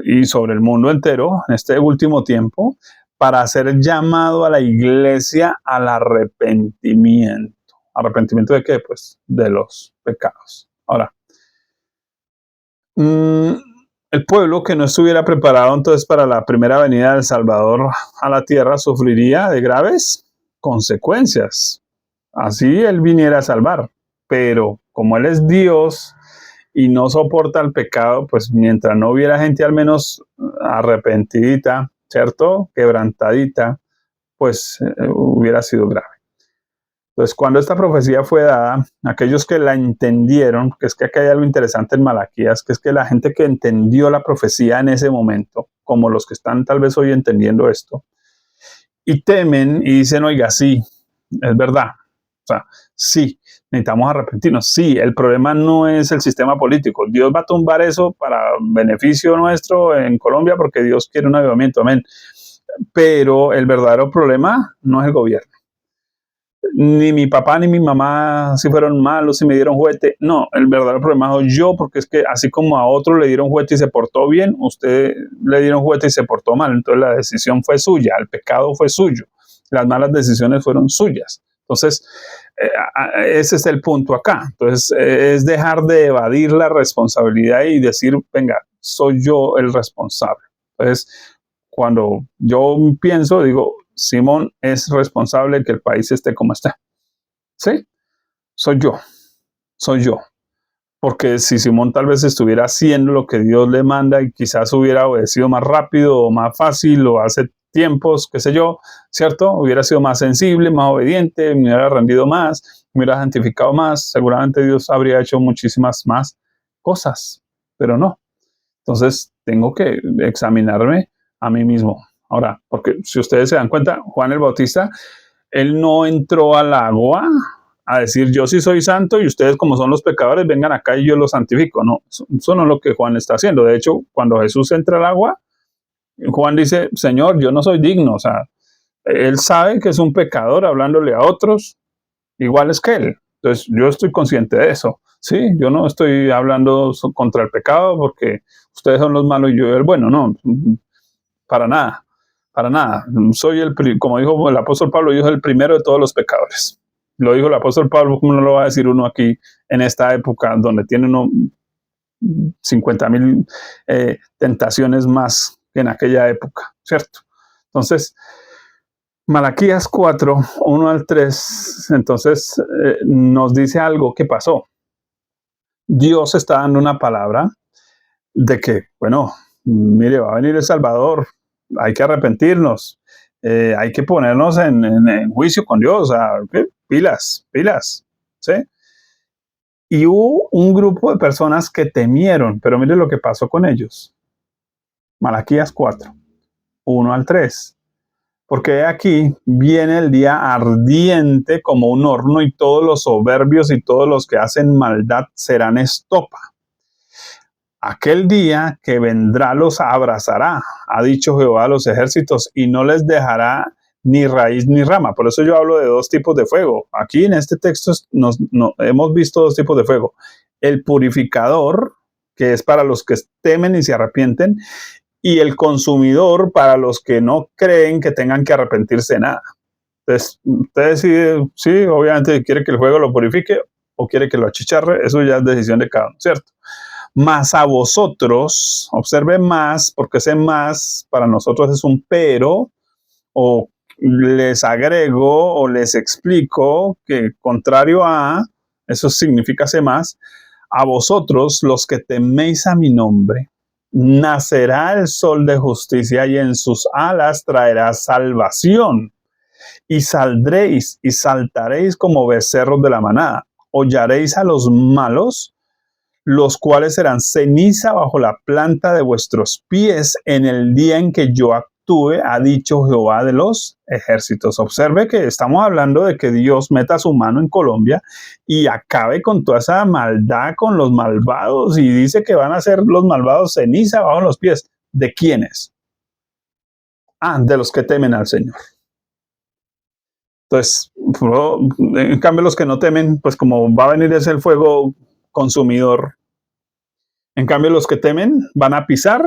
y sobre el mundo entero en este último tiempo, para hacer llamado a la iglesia al arrepentimiento. ¿Arrepentimiento de qué? Pues de los pecados. Ahora, el pueblo que no estuviera preparado entonces para la primera venida del Salvador a la tierra sufriría de graves consecuencias. Así Él viniera a salvar. Pero como Él es Dios y no soporta el pecado, pues mientras no hubiera gente al menos arrepentidita, ¿cierto? Quebrantadita, pues hubiera sido grave. Entonces, cuando esta profecía fue dada, aquellos que la entendieron, que es que acá hay algo interesante en Malaquías, que es que la gente que entendió la profecía en ese momento, como los que están tal vez hoy entendiendo esto, y temen y dicen, oiga, sí, es verdad. O sea, sí, necesitamos arrepentirnos. Sí, el problema no es el sistema político. Dios va a tumbar eso para beneficio nuestro en Colombia, porque Dios quiere un avivamiento, amén. Pero el verdadero problema no es el gobierno. Ni mi papá ni mi mamá si fueron malos, si me dieron juguete. No, el verdadero problema soy yo, porque es que así como a otro le dieron juguete y se portó bien, usted le dieron juguete y se portó mal. Entonces la decisión fue suya, el pecado fue suyo, las malas decisiones fueron suyas. Entonces, ese es el punto acá. Entonces, es dejar de evadir la responsabilidad y decir, venga, soy yo el responsable. Entonces, cuando yo pienso, digo, Simón es responsable de que el país esté como está. ¿Sí? Soy yo. porque si Simón tal vez estuviera haciendo lo que Dios le manda y quizás hubiera obedecido más rápido o más fácil o hace tiempos, qué sé yo, ¿cierto? Hubiera sido más sensible, más obediente, me hubiera rendido más, me hubiera santificado más, seguramente Dios habría hecho muchísimas más cosas, pero no. Entonces tengo que examinarme a mí mismo. Ahora, porque si ustedes se dan cuenta, Juan el Bautista, él no entró al agua a decir yo sí soy santo y ustedes como son los pecadores vengan acá y yo los santifico. No, eso no es lo que Juan está haciendo. De hecho, cuando Jesús entra al agua, Juan dice, Señor, yo no soy digno. O sea, él sabe que es un pecador hablándole a otros iguales que él. Entonces, yo estoy consciente de eso. Sí, yo no estoy hablando contra el pecado porque ustedes son los malos y yo el bueno. No, para nada, para nada. Soy como dijo el apóstol Pablo, yo soy el primero de todos los pecadores. Lo dijo el apóstol Pablo, ¿cómo no lo va a decir uno aquí en esta época donde tiene uno 50,000 tentaciones más que en aquella época, ¿cierto? Entonces, Malaquías 4, 1 al 3, entonces nos dice algo que pasó. Dios está dando una palabra de que, bueno, mire, va a venir el Salvador, hay que arrepentirnos, hay que ponernos en juicio con Dios, o sea, ¿qué? Pilas, pilas, ¿sí? Y hubo un grupo de personas que temieron, pero mire lo que pasó con ellos. Malaquías 4, 1 al 3. Porque aquí viene el día ardiente como un horno y todos los soberbios y todos los que hacen maldad serán estopa. Aquel día que vendrá los abrazará, ha dicho Jehová a los ejércitos, y no les dejará ni raíz ni rama. Por eso yo hablo de dos tipos de fuego. Aquí en este texto hemos visto dos tipos de fuego. El purificador, que es para los que temen y se arrepienten, y el consumidor para los que no creen que tengan que arrepentirse de nada. Entonces, usted decide, sí, obviamente quiere que el fuego lo purifique o quiere que lo achicharre, eso ya es decisión de cada uno, ¿cierto? Más a vosotros, observe más, porque ese más para nosotros es un pero, o les agrego o les explico que contrario a, eso significa ese más, a vosotros los que teméis a mi nombre, nacerá el sol de justicia y en sus alas traerá salvación. Y saldréis y saltaréis como becerros de la manada. Hollaréis a los malos, los cuales serán ceniza bajo la planta de vuestros pies en el día en que yo actúe, ha dicho Jehová de los ejércitos. Observe que estamos hablando de que Dios meta su mano en Colombia y acabe con toda esa maldad con los malvados, y dice que van a ser los malvados ceniza bajo los pies. ¿De quiénes? Ah, de los que temen al Señor. Entonces, en cambio los que no temen, pues como va a venir ese el fuego consumidor. En cambio los que temen van a pisar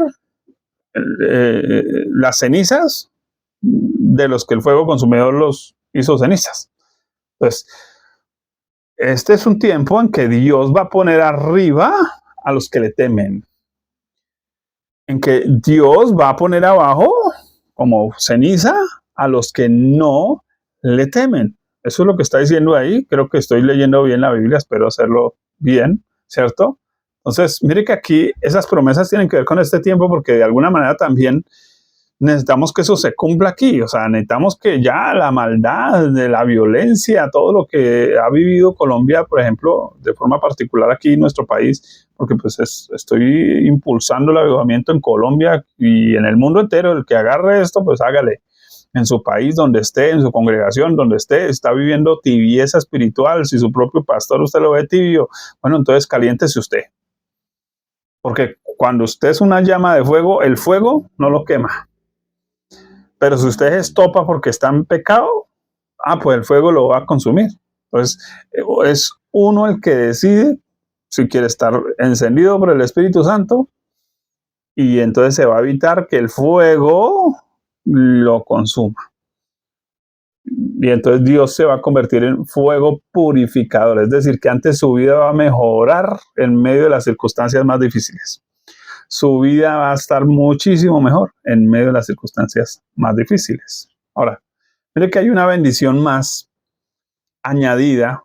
las cenizas de los que el fuego consumidor los hizo cenizas. Entonces, este es un tiempo en que Dios va a poner arriba a los que le temen. En que Dios va a poner abajo como ceniza a los que no le temen. Eso es lo que está diciendo ahí. Creo que estoy leyendo bien la Biblia, espero hacerlo bien, ¿cierto? Entonces, mire que aquí esas promesas tienen que ver con este tiempo, porque de alguna manera también necesitamos que eso se cumpla aquí. O sea, necesitamos que ya la maldad, de la violencia, todo lo que ha vivido Colombia, por ejemplo, de forma particular aquí en nuestro país, porque pues estoy impulsando el avivamiento en Colombia y en el mundo entero. El que agarre esto, pues hágale. En su país, donde esté, en su congregación, donde esté, está viviendo tibieza espiritual. Si su propio pastor usted lo ve tibio, bueno, entonces caliéntese usted. Porque cuando usted es una llama de fuego, el fuego no lo quema. Pero si usted es estopa porque está en pecado, pues el fuego lo va a consumir. Entonces, es uno el que decide si quiere estar encendido por el Espíritu Santo, y entonces se va a evitar que el fuego lo consuma. Y entonces Dios se va a convertir en fuego purificador, es decir, que antes su vida va a mejorar en medio de las circunstancias más difíciles. Su vida va a estar muchísimo mejor en medio de las circunstancias más difíciles. Ahora, mire que hay una bendición más añadida,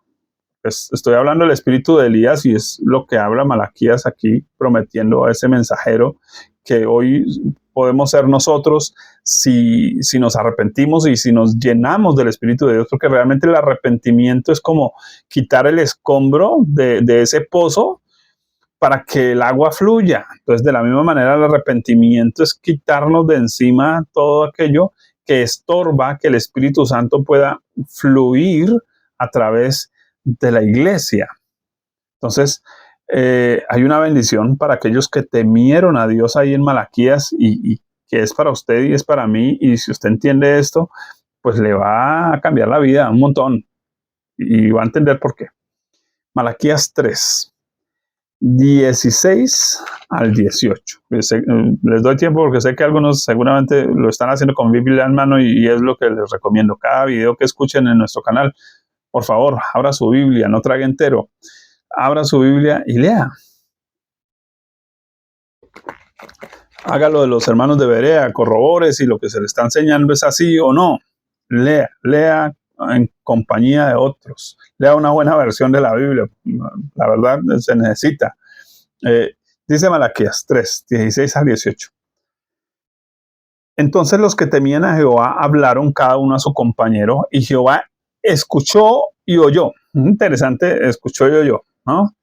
Estoy hablando del espíritu de Elías y es lo que habla Malaquías aquí, prometiendo a ese mensajero que hoy podemos ser nosotros si nos arrepentimos y si nos llenamos del Espíritu de Dios, porque realmente el arrepentimiento es como quitar el escombro de ese pozo para que el agua fluya. Entonces, de la misma manera, el arrepentimiento es quitarnos de encima todo aquello que estorba que el Espíritu Santo pueda fluir a través de la iglesia. Entonces, hay una bendición para aquellos que temieron a Dios ahí en Malaquías y que es para usted y es para mí. Y si usted entiende esto, pues le va a cambiar la vida un montón y va a entender por qué. Malaquías 3, 16 al 18. Les doy tiempo porque sé que algunos seguramente lo están haciendo con Biblia en mano y es lo que les recomiendo. Cada video que escuchen en nuestro canal, por favor, abra su Biblia, no trague entero. Abra su Biblia y lea. Hágalo de los hermanos de Berea, corrobore si lo que se le está enseñando es así o no. Lea en compañía de otros. Lea una buena versión de la Biblia. La verdad se necesita. Dice Malaquías 3, 16 al 18. Entonces los que temían a Jehová hablaron cada uno a su compañero y Jehová escuchó y oyó. Interesante, escuchó y oyó, ¿no?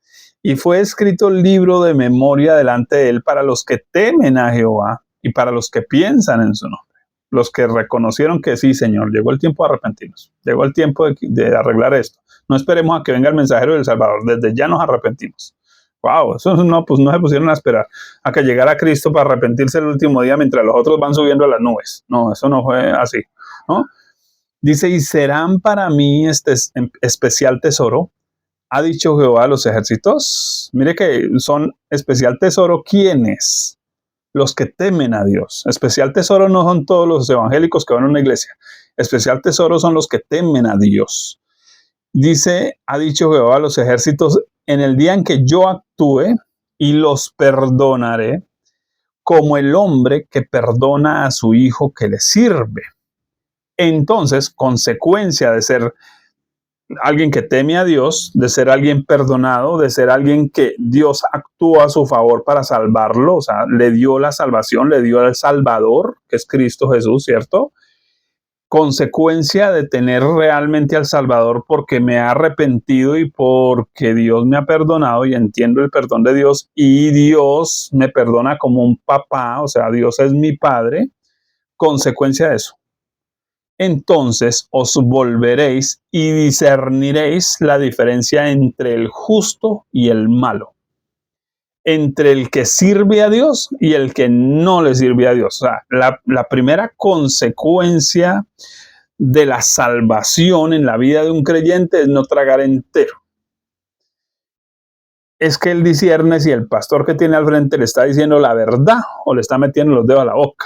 Y fue escrito el libro de memoria delante de él para los que temen a Jehová y para los que piensan en su nombre. Los que reconocieron que sí, Señor, llegó el tiempo de arrepentirnos. Llegó el tiempo de arreglar esto. No esperemos a que venga el mensajero del Salvador. Desde ya nos arrepentimos. Wow, eso no, pues no se pusieron a esperar a que llegara Cristo para arrepentirse el último día mientras los otros van subiendo a las nubes. No, eso no fue así, ¿no? Dice, y serán para mí este especial tesoro, ha dicho Jehová a los ejércitos. Mire que son especial tesoro, ¿quiénes? Los que temen a Dios. Especial tesoro no son todos los evangélicos que van a una iglesia. Especial tesoro son los que temen a Dios. Dice, ha dicho Jehová a los ejércitos, en el día en que yo actúe y los perdonaré, como el hombre que perdona a su hijo que le sirve. Entonces, consecuencia de ser alguien que teme a Dios, de ser alguien perdonado, de ser alguien que Dios actúa a su favor para salvarlo, o sea, le dio la salvación, le dio al Salvador, que es Cristo Jesús, ¿cierto? Consecuencia de tener realmente al Salvador porque me ha arrepentido y porque Dios me ha perdonado y entiendo el perdón de Dios y Dios me perdona como un papá, o sea, Dios es mi padre, consecuencia de eso. Entonces os volveréis y discerniréis la diferencia entre el justo y el malo, entre el que sirve a Dios y el que no le sirve a Dios. O sea, la primera consecuencia de la salvación en la vida de un creyente es no tragar entero. Es que él discierne si el pastor que tiene al frente le está diciendo la verdad o le está metiendo los dedos a la boca.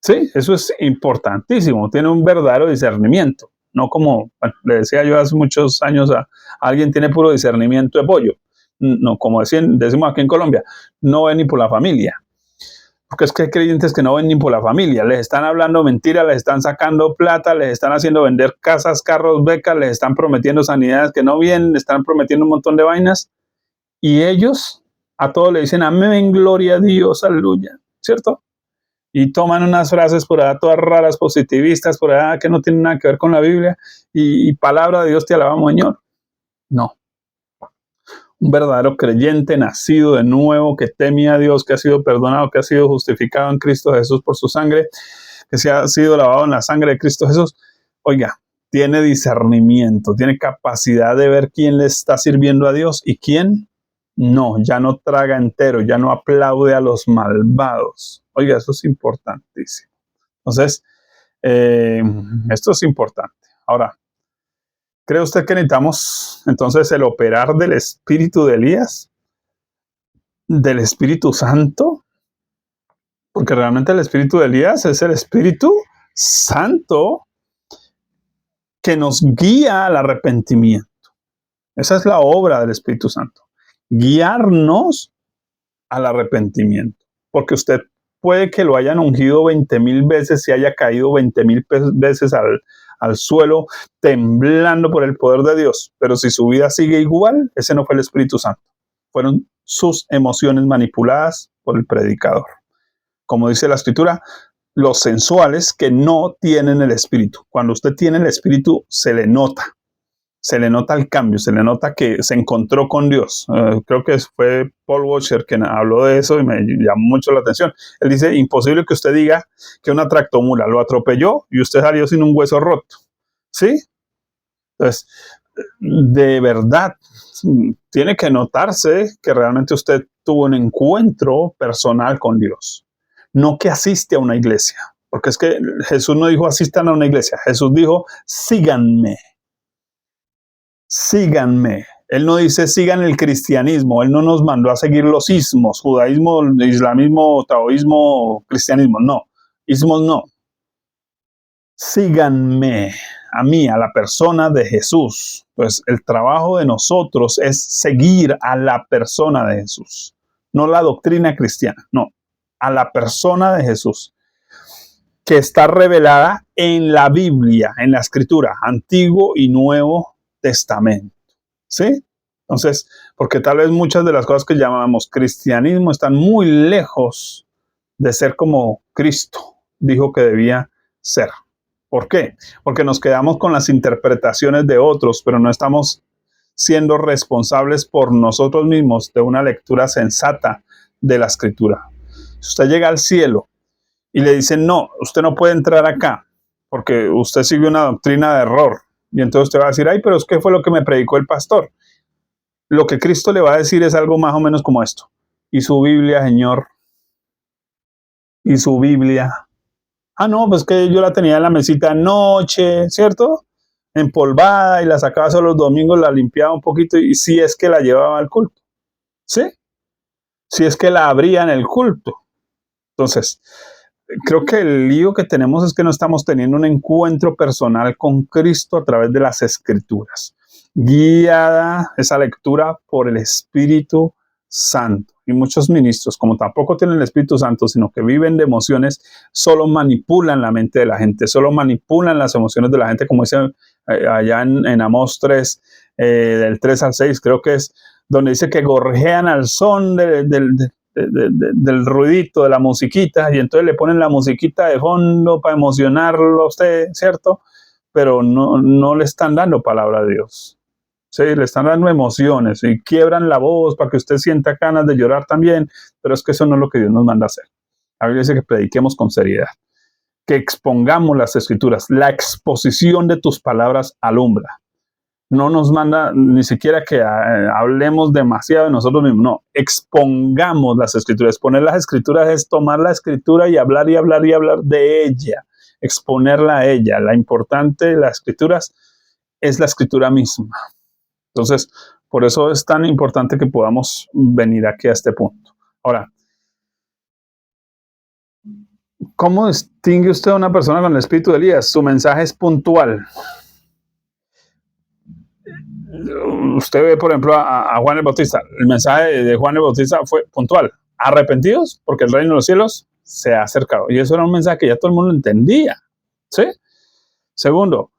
Sí, eso es importantísimo. Tiene un verdadero discernimiento. No como, bueno, le decía yo hace muchos años a alguien tiene puro discernimiento de pollo. No, como decimos aquí en Colombia, no ven ni por la familia. Porque es que hay creyentes que no ven ni por la familia. Les están hablando mentiras, les están sacando plata, les están haciendo vender casas, carros, becas, les están prometiendo sanidades que no vienen, les están prometiendo un montón de vainas. Y ellos a todos le dicen, amén, gloria a Dios, aleluya. ¿Cierto? Y toman unas frases por allá todas raras, positivistas, por allá que no tienen nada que ver con la Biblia, y palabra de Dios te alabamos, Señor. No. Un verdadero creyente nacido de nuevo, que teme a Dios, que ha sido perdonado, que ha sido justificado en Cristo Jesús por su sangre, que se ha sido lavado en la sangre de Cristo Jesús, oiga, tiene discernimiento, tiene capacidad de ver quién le está sirviendo a Dios y quién no, ya no traga entero, ya no aplaude a los malvados. Oiga, eso es importantísimo. Entonces, esto es importante. Ahora, ¿cree usted que necesitamos entonces el operar del espíritu de Elías? ¿Del Espíritu Santo? Porque realmente el espíritu de Elías es el Espíritu Santo que nos guía al arrepentimiento. Esa es la obra del Espíritu Santo. Guiarnos al arrepentimiento. Porque usted puede que lo hayan ungido 20,000 veces y haya caído 20,000 veces al suelo, temblando por el poder de Dios. Pero si su vida sigue igual, ese no fue el Espíritu Santo. Fueron sus emociones manipuladas por el predicador. Como dice la Escritura, los sensuales que no tienen el Espíritu. Cuando usted tiene el Espíritu, se le nota el cambio, se le nota que se encontró con Dios. Creo que fue Paul Washer quien habló de eso y me llamó mucho la atención. Él dice, imposible que usted diga que una tractomula lo atropelló y usted salió sin un hueso roto. ¿Sí? Entonces, de verdad, tiene que notarse que realmente usted tuvo un encuentro personal con Dios. No que asiste a una iglesia. Porque es que Jesús no dijo asistan a una iglesia. Jesús dijo síganme. Síganme. Él no dice sigan el cristianismo. Él no nos mandó a seguir los ismos, judaísmo, islamismo, taoísmo, cristianismo. No, ismos no. Síganme a mí, a la persona de Jesús. Pues el trabajo de nosotros es seguir a la persona de Jesús. No la doctrina cristiana, no. A la persona de Jesús, que está revelada en la Biblia, en la Escritura, Antiguo y Nuevo Testamento. ¿Sí? Entonces, porque tal vez muchas de las cosas que llamamos cristianismo están muy lejos de ser como Cristo dijo que debía ser. ¿Por qué? Porque nos quedamos con las interpretaciones de otros, pero no estamos siendo responsables por nosotros mismos de una lectura sensata de la Escritura. Si usted llega al cielo y le dicen, no, usted no puede entrar acá porque usted sigue una doctrina de error. Y entonces usted va a decir, ay, pero es que fue lo que me predicó el pastor. Lo que Cristo le va a decir es algo más o menos como esto. Y su Biblia, Señor. Y su Biblia. Ah, no, pues que yo la tenía en la mesita anoche, ¿cierto? Empolvada y la sacaba solo los domingos, la limpiaba un poquito y si es que la llevaba al culto. ¿Sí? Si es que la abría en el culto. Entonces, creo que el lío que tenemos es que no estamos teniendo un encuentro personal con Cristo a través de las Escrituras, guiada esa lectura por el Espíritu Santo. Y muchos ministros, como tampoco tienen el Espíritu Santo, sino que viven de emociones, solo manipulan la mente de la gente, solo manipulan las emociones de la gente, como dice allá en Amós 3, del 3 al 6, creo que es, donde dice que gorjean al son del ruidito, de la musiquita, y entonces le ponen la musiquita de fondo para emocionarlo a usted, ¿cierto? Pero no le están dando palabra de Dios. Sí, le están dando emociones y quiebran la voz para que usted sienta ganas de llorar también, pero es que eso no es lo que Dios nos manda a hacer. La Biblia dice que prediquemos con seriedad, que expongamos las Escrituras. La exposición de tus palabras alumbra. No nos manda ni siquiera que hablemos demasiado de nosotros mismos. No, expongamos las Escrituras. Exponer las Escrituras es tomar la Escritura y hablar y hablar y hablar de ella. Exponerla a ella. La importante de las Escrituras es la Escritura misma. Entonces, por eso es tan importante que podamos venir aquí a este punto. Ahora, ¿cómo distingue usted a una persona con el espíritu de Elías? Su mensaje es puntual. Usted ve, por ejemplo, a Juan el Bautista. El mensaje de Juan el Bautista fue puntual. Arrepentidos porque el reino de los cielos se ha acercado. Y eso era un mensaje que ya todo el mundo entendía. ¿Sí? Segundo,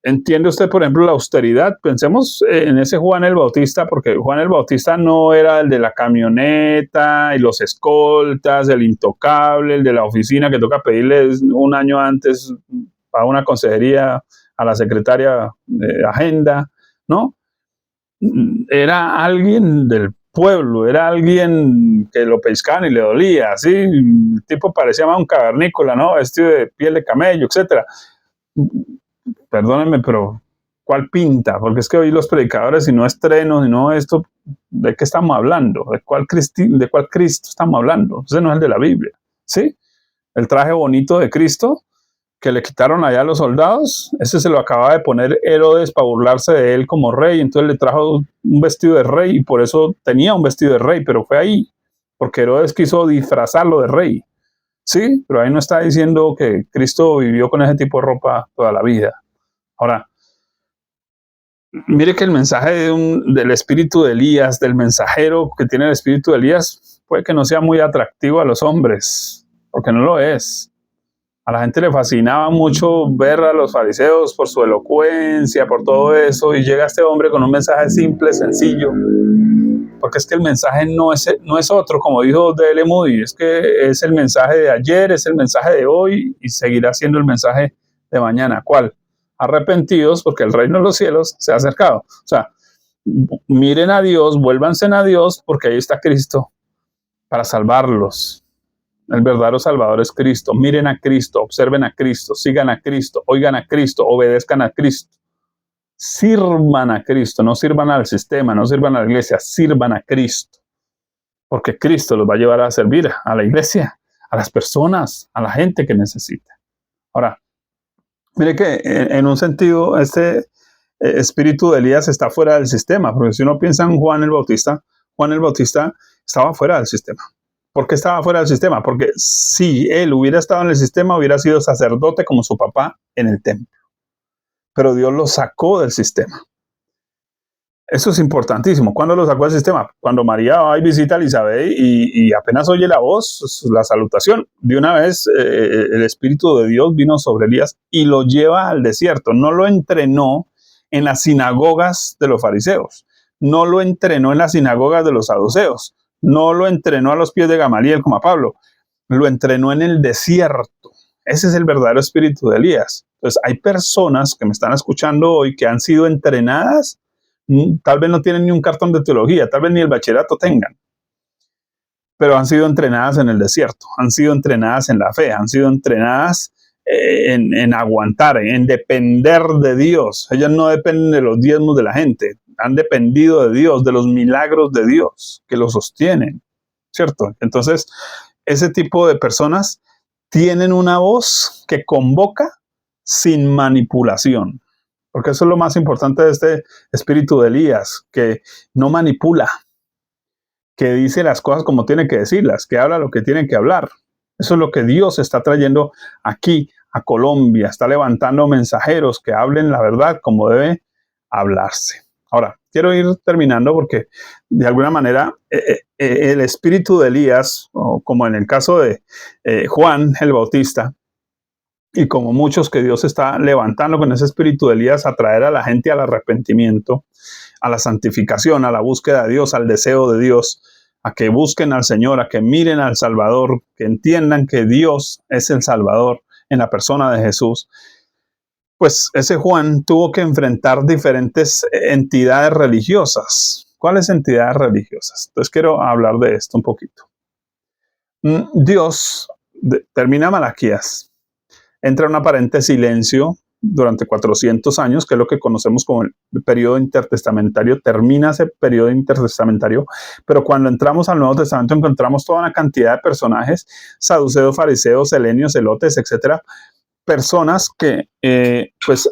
¿entiende usted, por ejemplo, la austeridad? Pensemos en ese Juan el Bautista, porque Juan el Bautista no era el de la camioneta y los escoltas, el intocable, el de la oficina que toca pedirle un año antes a una consejería a la secretaria de Agenda, ¿no? Era alguien del pueblo, era alguien que lo pescaban y le dolía, ¿sí? El tipo parecía más un cavernícola, ¿no? Vestido de piel de camello, etcétera. Perdónenme, pero ¿cuál pinta? Porque es que hoy los predicadores, si no estrenos, si no esto, ¿de qué estamos hablando? ¿De cuál Cristo estamos hablando? Ese no es el de la Biblia, ¿sí? El traje bonito de Cristo que le quitaron allá a los soldados, ese se lo acababa de poner Herodes para burlarse de él como rey, entonces le trajo un vestido de rey y por eso tenía un vestido de rey, pero fue ahí, porque Herodes quiso disfrazarlo de rey. Sí, pero ahí no está diciendo que Cristo vivió con ese tipo de ropa toda la vida. Ahora, mire que el mensaje del espíritu de Elías, del mensajero que tiene el espíritu de Elías, puede que no sea muy atractivo a los hombres, porque no lo es. A la gente le fascinaba mucho ver a los fariseos por su elocuencia, por todo eso, y llega este hombre con un mensaje simple, sencillo, porque es que el mensaje no es otro, como dijo D.L. Moody, es que es el mensaje de ayer, es el mensaje de hoy y seguirá siendo el mensaje de mañana. ¿Cuál? Arrepentidos porque el reino de los cielos se ha acercado. O sea, miren a Dios, vuélvanse a Dios porque ahí está Cristo para salvarlos. El verdadero Salvador es Cristo. Miren a Cristo, observen a Cristo, sigan a Cristo, oigan a Cristo, obedezcan a Cristo. Sirvan a Cristo, no sirvan al sistema, no sirvan a la iglesia, sirvan a Cristo. Porque Cristo los va a llevar a servir a la iglesia, a las personas, a la gente que necesita. Ahora, mire que en un sentido este espíritu de Elías está fuera del sistema, porque si uno piensa en Juan el Bautista estaba fuera del sistema. ¿Por qué estaba fuera del sistema? Porque si él hubiera estado en el sistema, hubiera sido sacerdote como su papá en el templo. Pero Dios lo sacó del sistema. Eso es importantísimo. ¿Cuándo lo sacó del sistema? Cuando María va y visita a Elizabeth y apenas oye la voz, la salutación, de una vez el Espíritu de Dios vino sobre Elías y lo lleva al desierto. No lo entrenó en las sinagogas de los fariseos, no lo entrenó en las sinagogas de los saduceos, no lo entrenó a los pies de Gamaliel como a Pablo, lo entrenó en el desierto. Ese es el verdadero espíritu de Elías. Entonces, hay personas que me están escuchando hoy que han sido entrenadas, tal vez no tienen ni un cartón de teología, tal vez ni el bachillerato tengan, pero han sido entrenadas en el desierto, han sido entrenadas en la fe, han sido entrenadas en aguantar, en depender de Dios. Ellas no dependen de los diezmos de la gente, han dependido de Dios, de los milagros de Dios que los sostienen, ¿cierto? Entonces, ese tipo de personas tienen una voz que convoca sin manipulación, porque eso es lo más importante de este espíritu de Elías, que no manipula, que dice las cosas como tiene que decirlas, que habla lo que tiene que hablar. Eso es lo que Dios está trayendo aquí a Colombia, está levantando mensajeros que hablen la verdad como debe hablarse. Ahora, quiero ir terminando porque de alguna manera el espíritu de Elías, o como en el caso de Juan el Bautista, y como muchos que Dios está levantando con ese espíritu de Elías a traer a la gente al arrepentimiento, a la santificación, a la búsqueda de Dios, al deseo de Dios, a que busquen al Señor, a que miren al Salvador, que entiendan que Dios es el Salvador en la persona de Jesús. Pues ese Juan tuvo que enfrentar diferentes entidades religiosas. ¿Cuáles entidades religiosas? Entonces quiero hablar de esto un poquito. Dios termina Malaquías, entra en un aparente silencio durante 400 años, que es lo que conocemos como el periodo intertestamentario, termina ese periodo intertestamentario, pero cuando entramos al Nuevo Testamento encontramos toda una cantidad de personajes, saduceos, fariseos, helenios, celotes, etcétera, personas que, pues,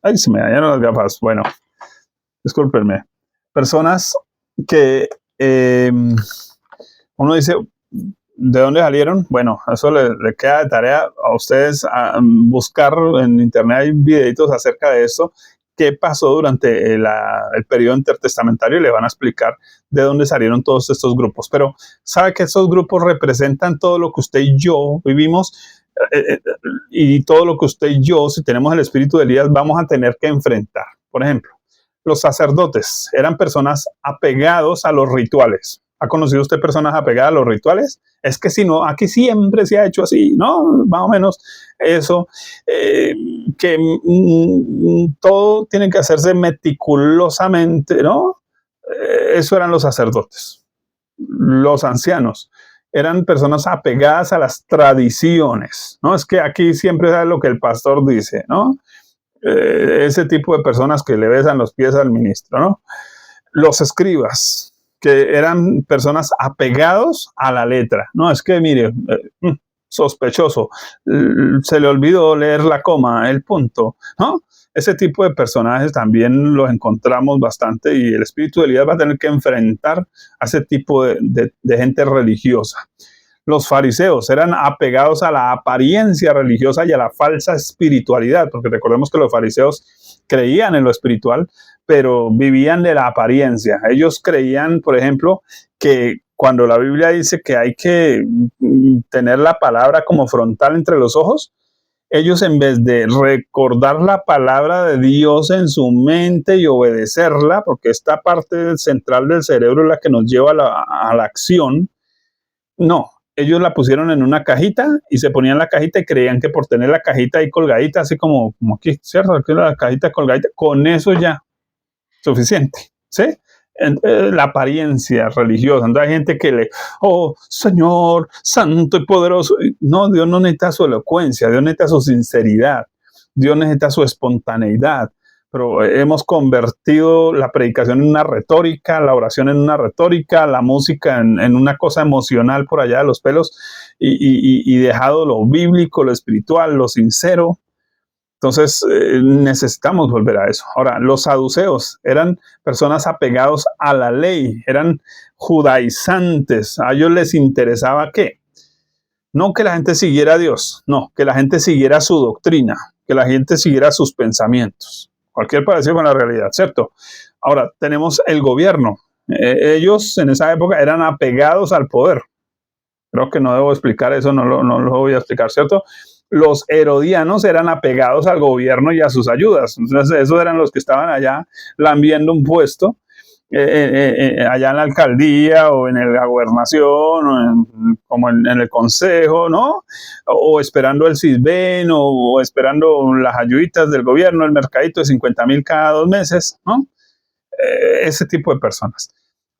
ay, se me dañaron las gafas, bueno, discúlpenme, personas que uno dice, ¿de dónde salieron? Bueno, eso le queda de tarea a ustedes a buscar en internet, hay videitos acerca de esto, qué pasó durante el periodo intertestamentario y le van a explicar de dónde salieron todos estos grupos. Pero sabe que esos grupos representan todo lo que usted y yo vivimos y todo lo que usted y yo, si tenemos el espíritu de Elías, vamos a tener que enfrentar. Por ejemplo, los sacerdotes eran personas apegados a los rituales. ¿Ha conocido usted personas apegadas a los rituales? Es que si no, aquí siempre se ha hecho así, ¿no? Más o menos eso, que todo tiene que hacerse meticulosamente, ¿no? Eso eran los sacerdotes. Los ancianos eran personas apegadas a las tradiciones, ¿no? Es que aquí siempre sabe lo que el pastor dice, ¿no? Ese tipo de personas que le besan los pies al ministro, ¿no? Los escribas, que eran personas apegados a la letra. No, es que, mire, sospechoso, se le olvidó leer la coma, el punto, ¿no? Ese tipo de personajes también los encontramos bastante y el espíritu de Elías va a tener que enfrentar a ese tipo de gente religiosa. Los fariseos eran apegados a la apariencia religiosa y a la falsa espiritualidad, porque recordemos que los fariseos creían en lo espiritual, pero vivían de la apariencia. Ellos creían, por ejemplo, que cuando la Biblia dice que hay que tener la palabra como frontal entre los ojos, ellos en vez de recordar la palabra de Dios en su mente y obedecerla, porque esta parte central del cerebro es la que nos lleva a la acción, no, ellos la pusieron en una cajita y se ponían la cajita y creían que por tener la cajita ahí colgadita, así como aquí, ¿cierto? Aquí la cajita colgadita, con eso ya, suficiente, ¿sí? La apariencia religiosa. Entonces hay gente que oh, Señor, santo y poderoso. No, Dios no necesita su elocuencia, Dios necesita su sinceridad, Dios necesita su espontaneidad. Pero hemos convertido la predicación en una retórica, la oración en una retórica, la música en una cosa emocional por allá de los pelos y dejado lo bíblico, lo espiritual, lo sincero. Entonces necesitamos volver a eso. Ahora, los saduceos eran personas apegados a la ley, eran judaizantes. A ellos les interesaba ¿qué? No que la gente siguiera a Dios, no, que la gente siguiera su doctrina, que la gente siguiera sus pensamientos. Cualquier parecido con la realidad, ¿cierto? Ahora, tenemos el gobierno. Ellos en esa época eran apegados al poder. Creo que no debo explicar eso, no lo voy a explicar, ¿cierto? Los herodianos eran apegados al gobierno y a sus ayudas. Entonces, esos eran los que estaban allá lambiendo un puesto, allá en la alcaldía o en la gobernación, o como en el consejo, ¿no? O esperando el CISBEN o esperando las ayuditas del gobierno, el mercadito de 50,000 cada 2 meses, ¿no? Ese tipo de personas.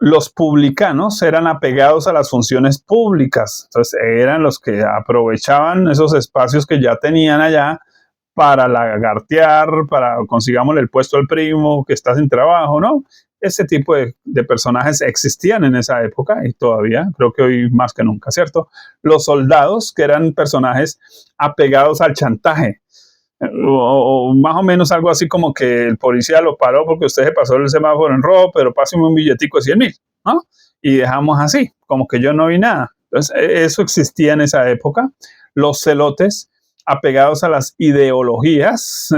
Los publicanos eran apegados a las funciones públicas, entonces eran los que aprovechaban esos espacios que ya tenían allá para lagartear, para consigamos el puesto al primo que está sin trabajo, ¿no? Ese tipo de personajes existían en esa época y todavía, creo que hoy más que nunca, ¿cierto? Los soldados, que eran personajes apegados al chantaje, o más o menos algo así como que el policía lo paró porque usted se pasó el semáforo en rojo, pero páseme un billetico de 100,000, ¿no? Y dejamos así, como que yo no vi nada. Entonces, eso existía en esa época. Los celotes, apegados a las ideologías,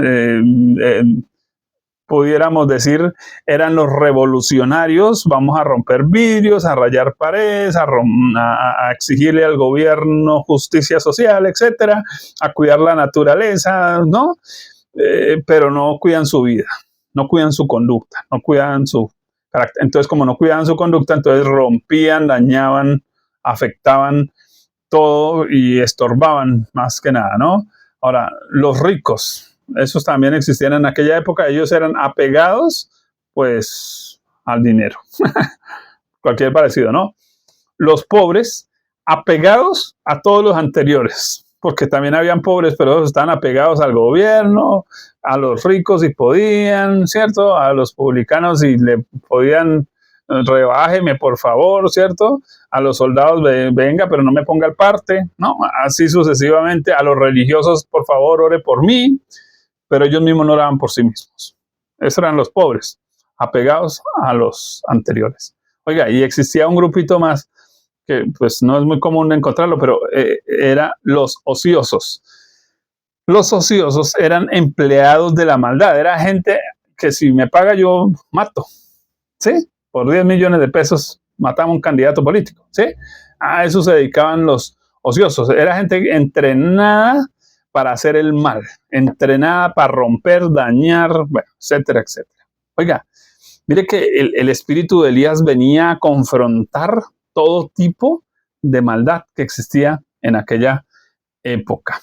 pudiéramos decir, eran los revolucionarios. Vamos a romper vidrios, a rayar paredes, a exigirle al gobierno justicia social, etcétera, a cuidar la naturaleza, ¿no? Pero no cuidan su vida, no cuidan su conducta, no cuidan su carácter. Entonces, como no cuidaban su conducta, entonces rompían, dañaban, afectaban todo y estorbaban más que nada, ¿no? Ahora, los ricos, esos también existían en aquella época, ellos eran apegados, pues, al dinero. Cualquier parecido, ¿no? Los pobres, apegados a todos los anteriores, porque también habían pobres, pero ellos estaban apegados al gobierno, a los ricos si podían, ¿cierto? A los publicanos si le podían, rebájeme por favor, ¿cierto? A los soldados, venga, pero no me ponga al parte, ¿no? Así sucesivamente. A los religiosos, por favor, ore por mí, pero ellos mismos no oraban por sí mismos. Esos eran los pobres, apegados a los anteriores. Oiga, y existía un grupito más que pues no es muy común encontrarlo, pero era los ociosos. Los ociosos eran empleados de la maldad, era gente que si me paga yo mato, ¿sí? Por 10 millones de pesos matamos a un candidato político, ¿sí? A eso se dedicaban los ociosos, era gente entrenada para hacer el mal, entrenada para romper, dañar, bueno, etcétera, etcétera. Oiga, mire que el espíritu de Elías venía a confrontar todo tipo de maldad que existía en aquella época.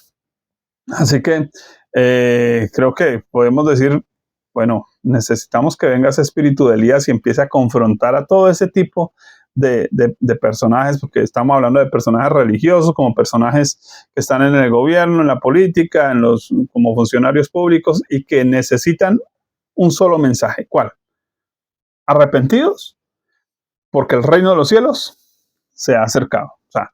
Así que creo que podemos decir, bueno, necesitamos que venga ese espíritu de Elías y empiece a confrontar a todo ese tipo de personajes, porque estamos hablando de personajes religiosos, como personajes que están en el gobierno, en la política, como funcionarios públicos y que necesitan un solo mensaje. ¿Cuál? Arrepentidos, porque el reino de los cielos se ha acercado. O sea,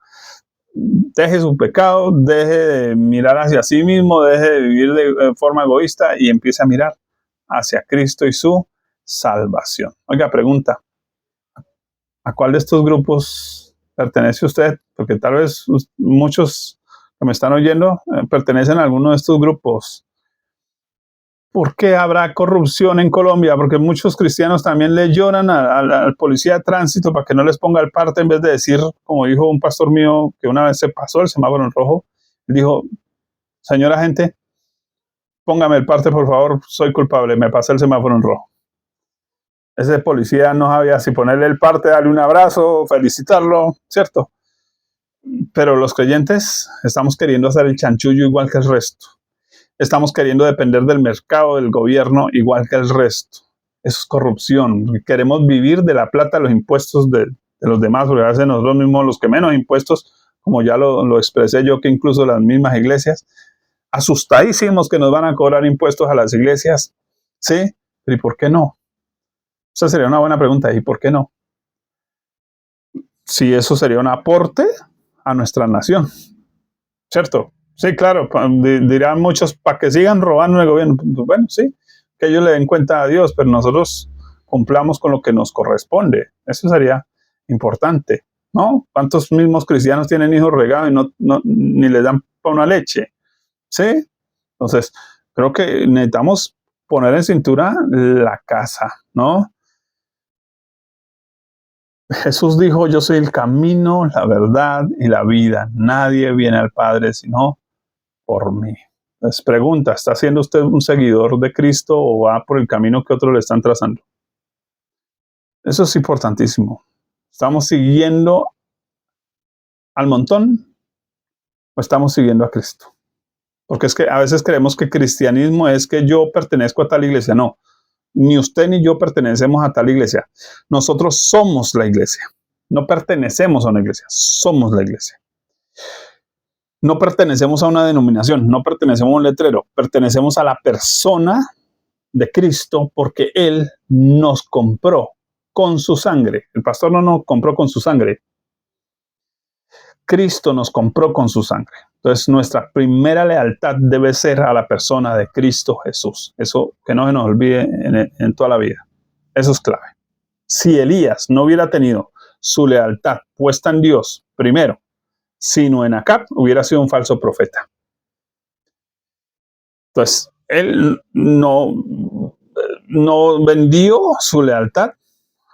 deje su pecado, deje de mirar hacia sí mismo, deje de vivir de forma egoísta y empiece a mirar hacia Cristo y su salvación. Oiga, pregunta, ¿a cuál de estos grupos pertenece usted? Porque tal vez muchos que me están oyendo pertenecen a alguno de estos grupos. ¿Por qué habrá corrupción en Colombia? Porque muchos cristianos también le lloran al policía de tránsito para que no les ponga el parte, en vez de decir, como dijo un pastor mío que una vez se pasó el semáforo en rojo, él dijo, Señora gente, póngame el parte, por favor, soy culpable, me pasa el semáforo en rojo. Ese policía no sabía si ponerle el parte, darle un abrazo, felicitarlo, ¿cierto? Pero los creyentes estamos queriendo hacer el chanchullo igual que el resto. Estamos queriendo depender del mercado, del gobierno, igual que el resto. Eso es corrupción. Queremos vivir de la plata, los impuestos de los demás, porque a veces nosotros mismos los que menos impuestos, como ya lo expresé yo, que incluso las mismas iglesias, asustadísimos que nos van a cobrar impuestos a las iglesias. ¿Sí? ¿Y por qué no? Esa sería una buena pregunta. ¿Y por qué no? Si eso sería un aporte a nuestra nación. ¿Cierto? Sí, claro, dirán muchos, para que sigan robando el gobierno. Pues bueno, sí, que ellos le den cuenta a Dios, pero nosotros cumplamos con lo que nos corresponde. Eso sería importante, ¿no? ¿Cuántos mismos cristianos tienen hijos regados y ni les dan para una leche? ¿Sí? Entonces, creo que necesitamos poner en cintura la casa, ¿no? Jesús dijo, yo soy el camino, la verdad y la vida. Nadie viene al Padre sino por mí. Les pregunta, ¿está siendo usted un seguidor de Cristo o va por el camino que otros le están trazando? Eso es importantísimo. ¿Estamos siguiendo al montón o estamos siguiendo a Cristo? Porque es que a veces creemos que cristianismo es que yo pertenezco a tal iglesia. No, ni usted ni yo pertenecemos a tal iglesia. Nosotros somos la iglesia. No pertenecemos a una iglesia, somos la iglesia. No pertenecemos a una denominación, no pertenecemos a un letrero, pertenecemos a la persona de Cristo porque Él nos compró con su sangre. El pastor no nos compró con su sangre. Cristo nos compró con su sangre. Entonces nuestra primera lealtad debe ser a la persona de Cristo Jesús. Eso que no se nos olvide en toda la vida. Eso es clave. Si Elías no hubiera tenido su lealtad puesta en Dios primero, sino en Acab, hubiera sido un falso profeta. Entonces, él no vendió su lealtad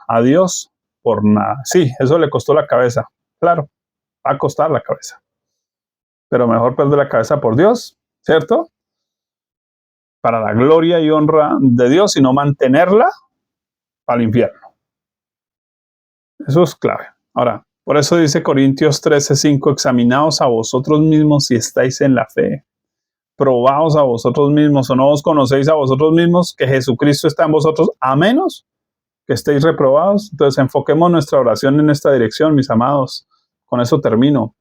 a Dios por nada. Sí, eso le costó la cabeza. Claro, va a costar la cabeza. Pero mejor perder la cabeza por Dios, ¿cierto? Para la gloria y honra de Dios y no mantenerla para el infierno. Eso es clave. Ahora, por eso dice Corintios 13:5, examinaos a vosotros mismos si estáis en la fe. Probaos a vosotros mismos o no os conocéis a vosotros mismos que Jesucristo está en vosotros, a menos que estéis reprobados. Entonces enfoquemos nuestra oración en esta dirección, mis amados. Con eso termino.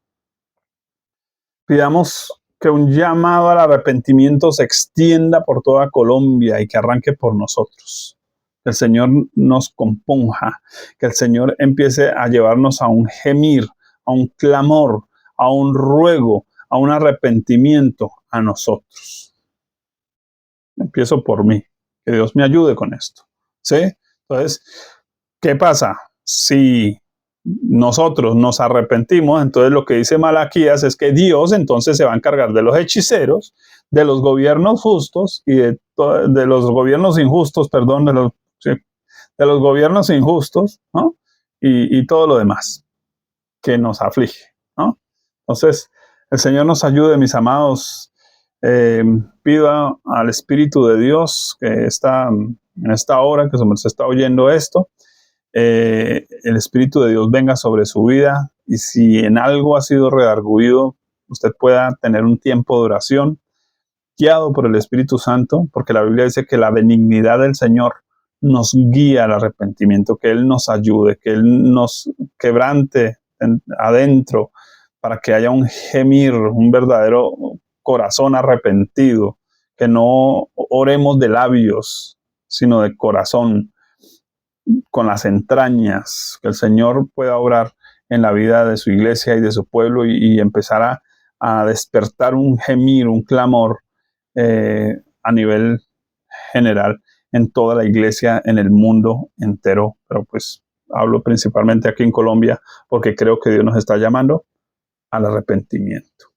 Pidamos que un llamado al arrepentimiento se extienda por toda Colombia y que arranque por nosotros. Que el Señor nos componja, que el Señor empiece a llevarnos a un gemir, a un clamor, a un ruego, a un arrepentimiento a nosotros. Empiezo por mí, que Dios me ayude con esto, ¿sí? Entonces, ¿qué pasa? Si nosotros nos arrepentimos, entonces lo que dice Malaquías es que Dios entonces se va a encargar de los hechiceros, de los gobiernos justos y de los gobiernos injustos, perdón, de los gobiernos injustos, ¿no? Y todo lo demás que nos aflige, ¿no? Entonces, el Señor nos ayude, mis amados. Pido al Espíritu de Dios que está en esta hora, que se está oyendo esto, el Espíritu de Dios venga sobre su vida y si en algo ha sido redarguido, usted pueda tener un tiempo de oración guiado por el Espíritu Santo, porque la Biblia dice que la benignidad del Señor nos guía al arrepentimiento, que Él nos ayude, que Él nos quebrante adentro para que haya un gemir, un verdadero corazón arrepentido, que no oremos de labios, sino de corazón, con las entrañas, que el Señor pueda obrar en la vida de su iglesia y de su pueblo y empezar a despertar un gemir, un clamor a nivel general en toda la iglesia, en el mundo entero. Pero pues hablo principalmente aquí en Colombia porque creo que Dios nos está llamando al arrepentimiento.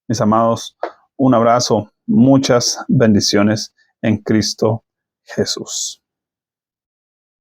Mis amados, un abrazo, muchas bendiciones en Cristo Jesús.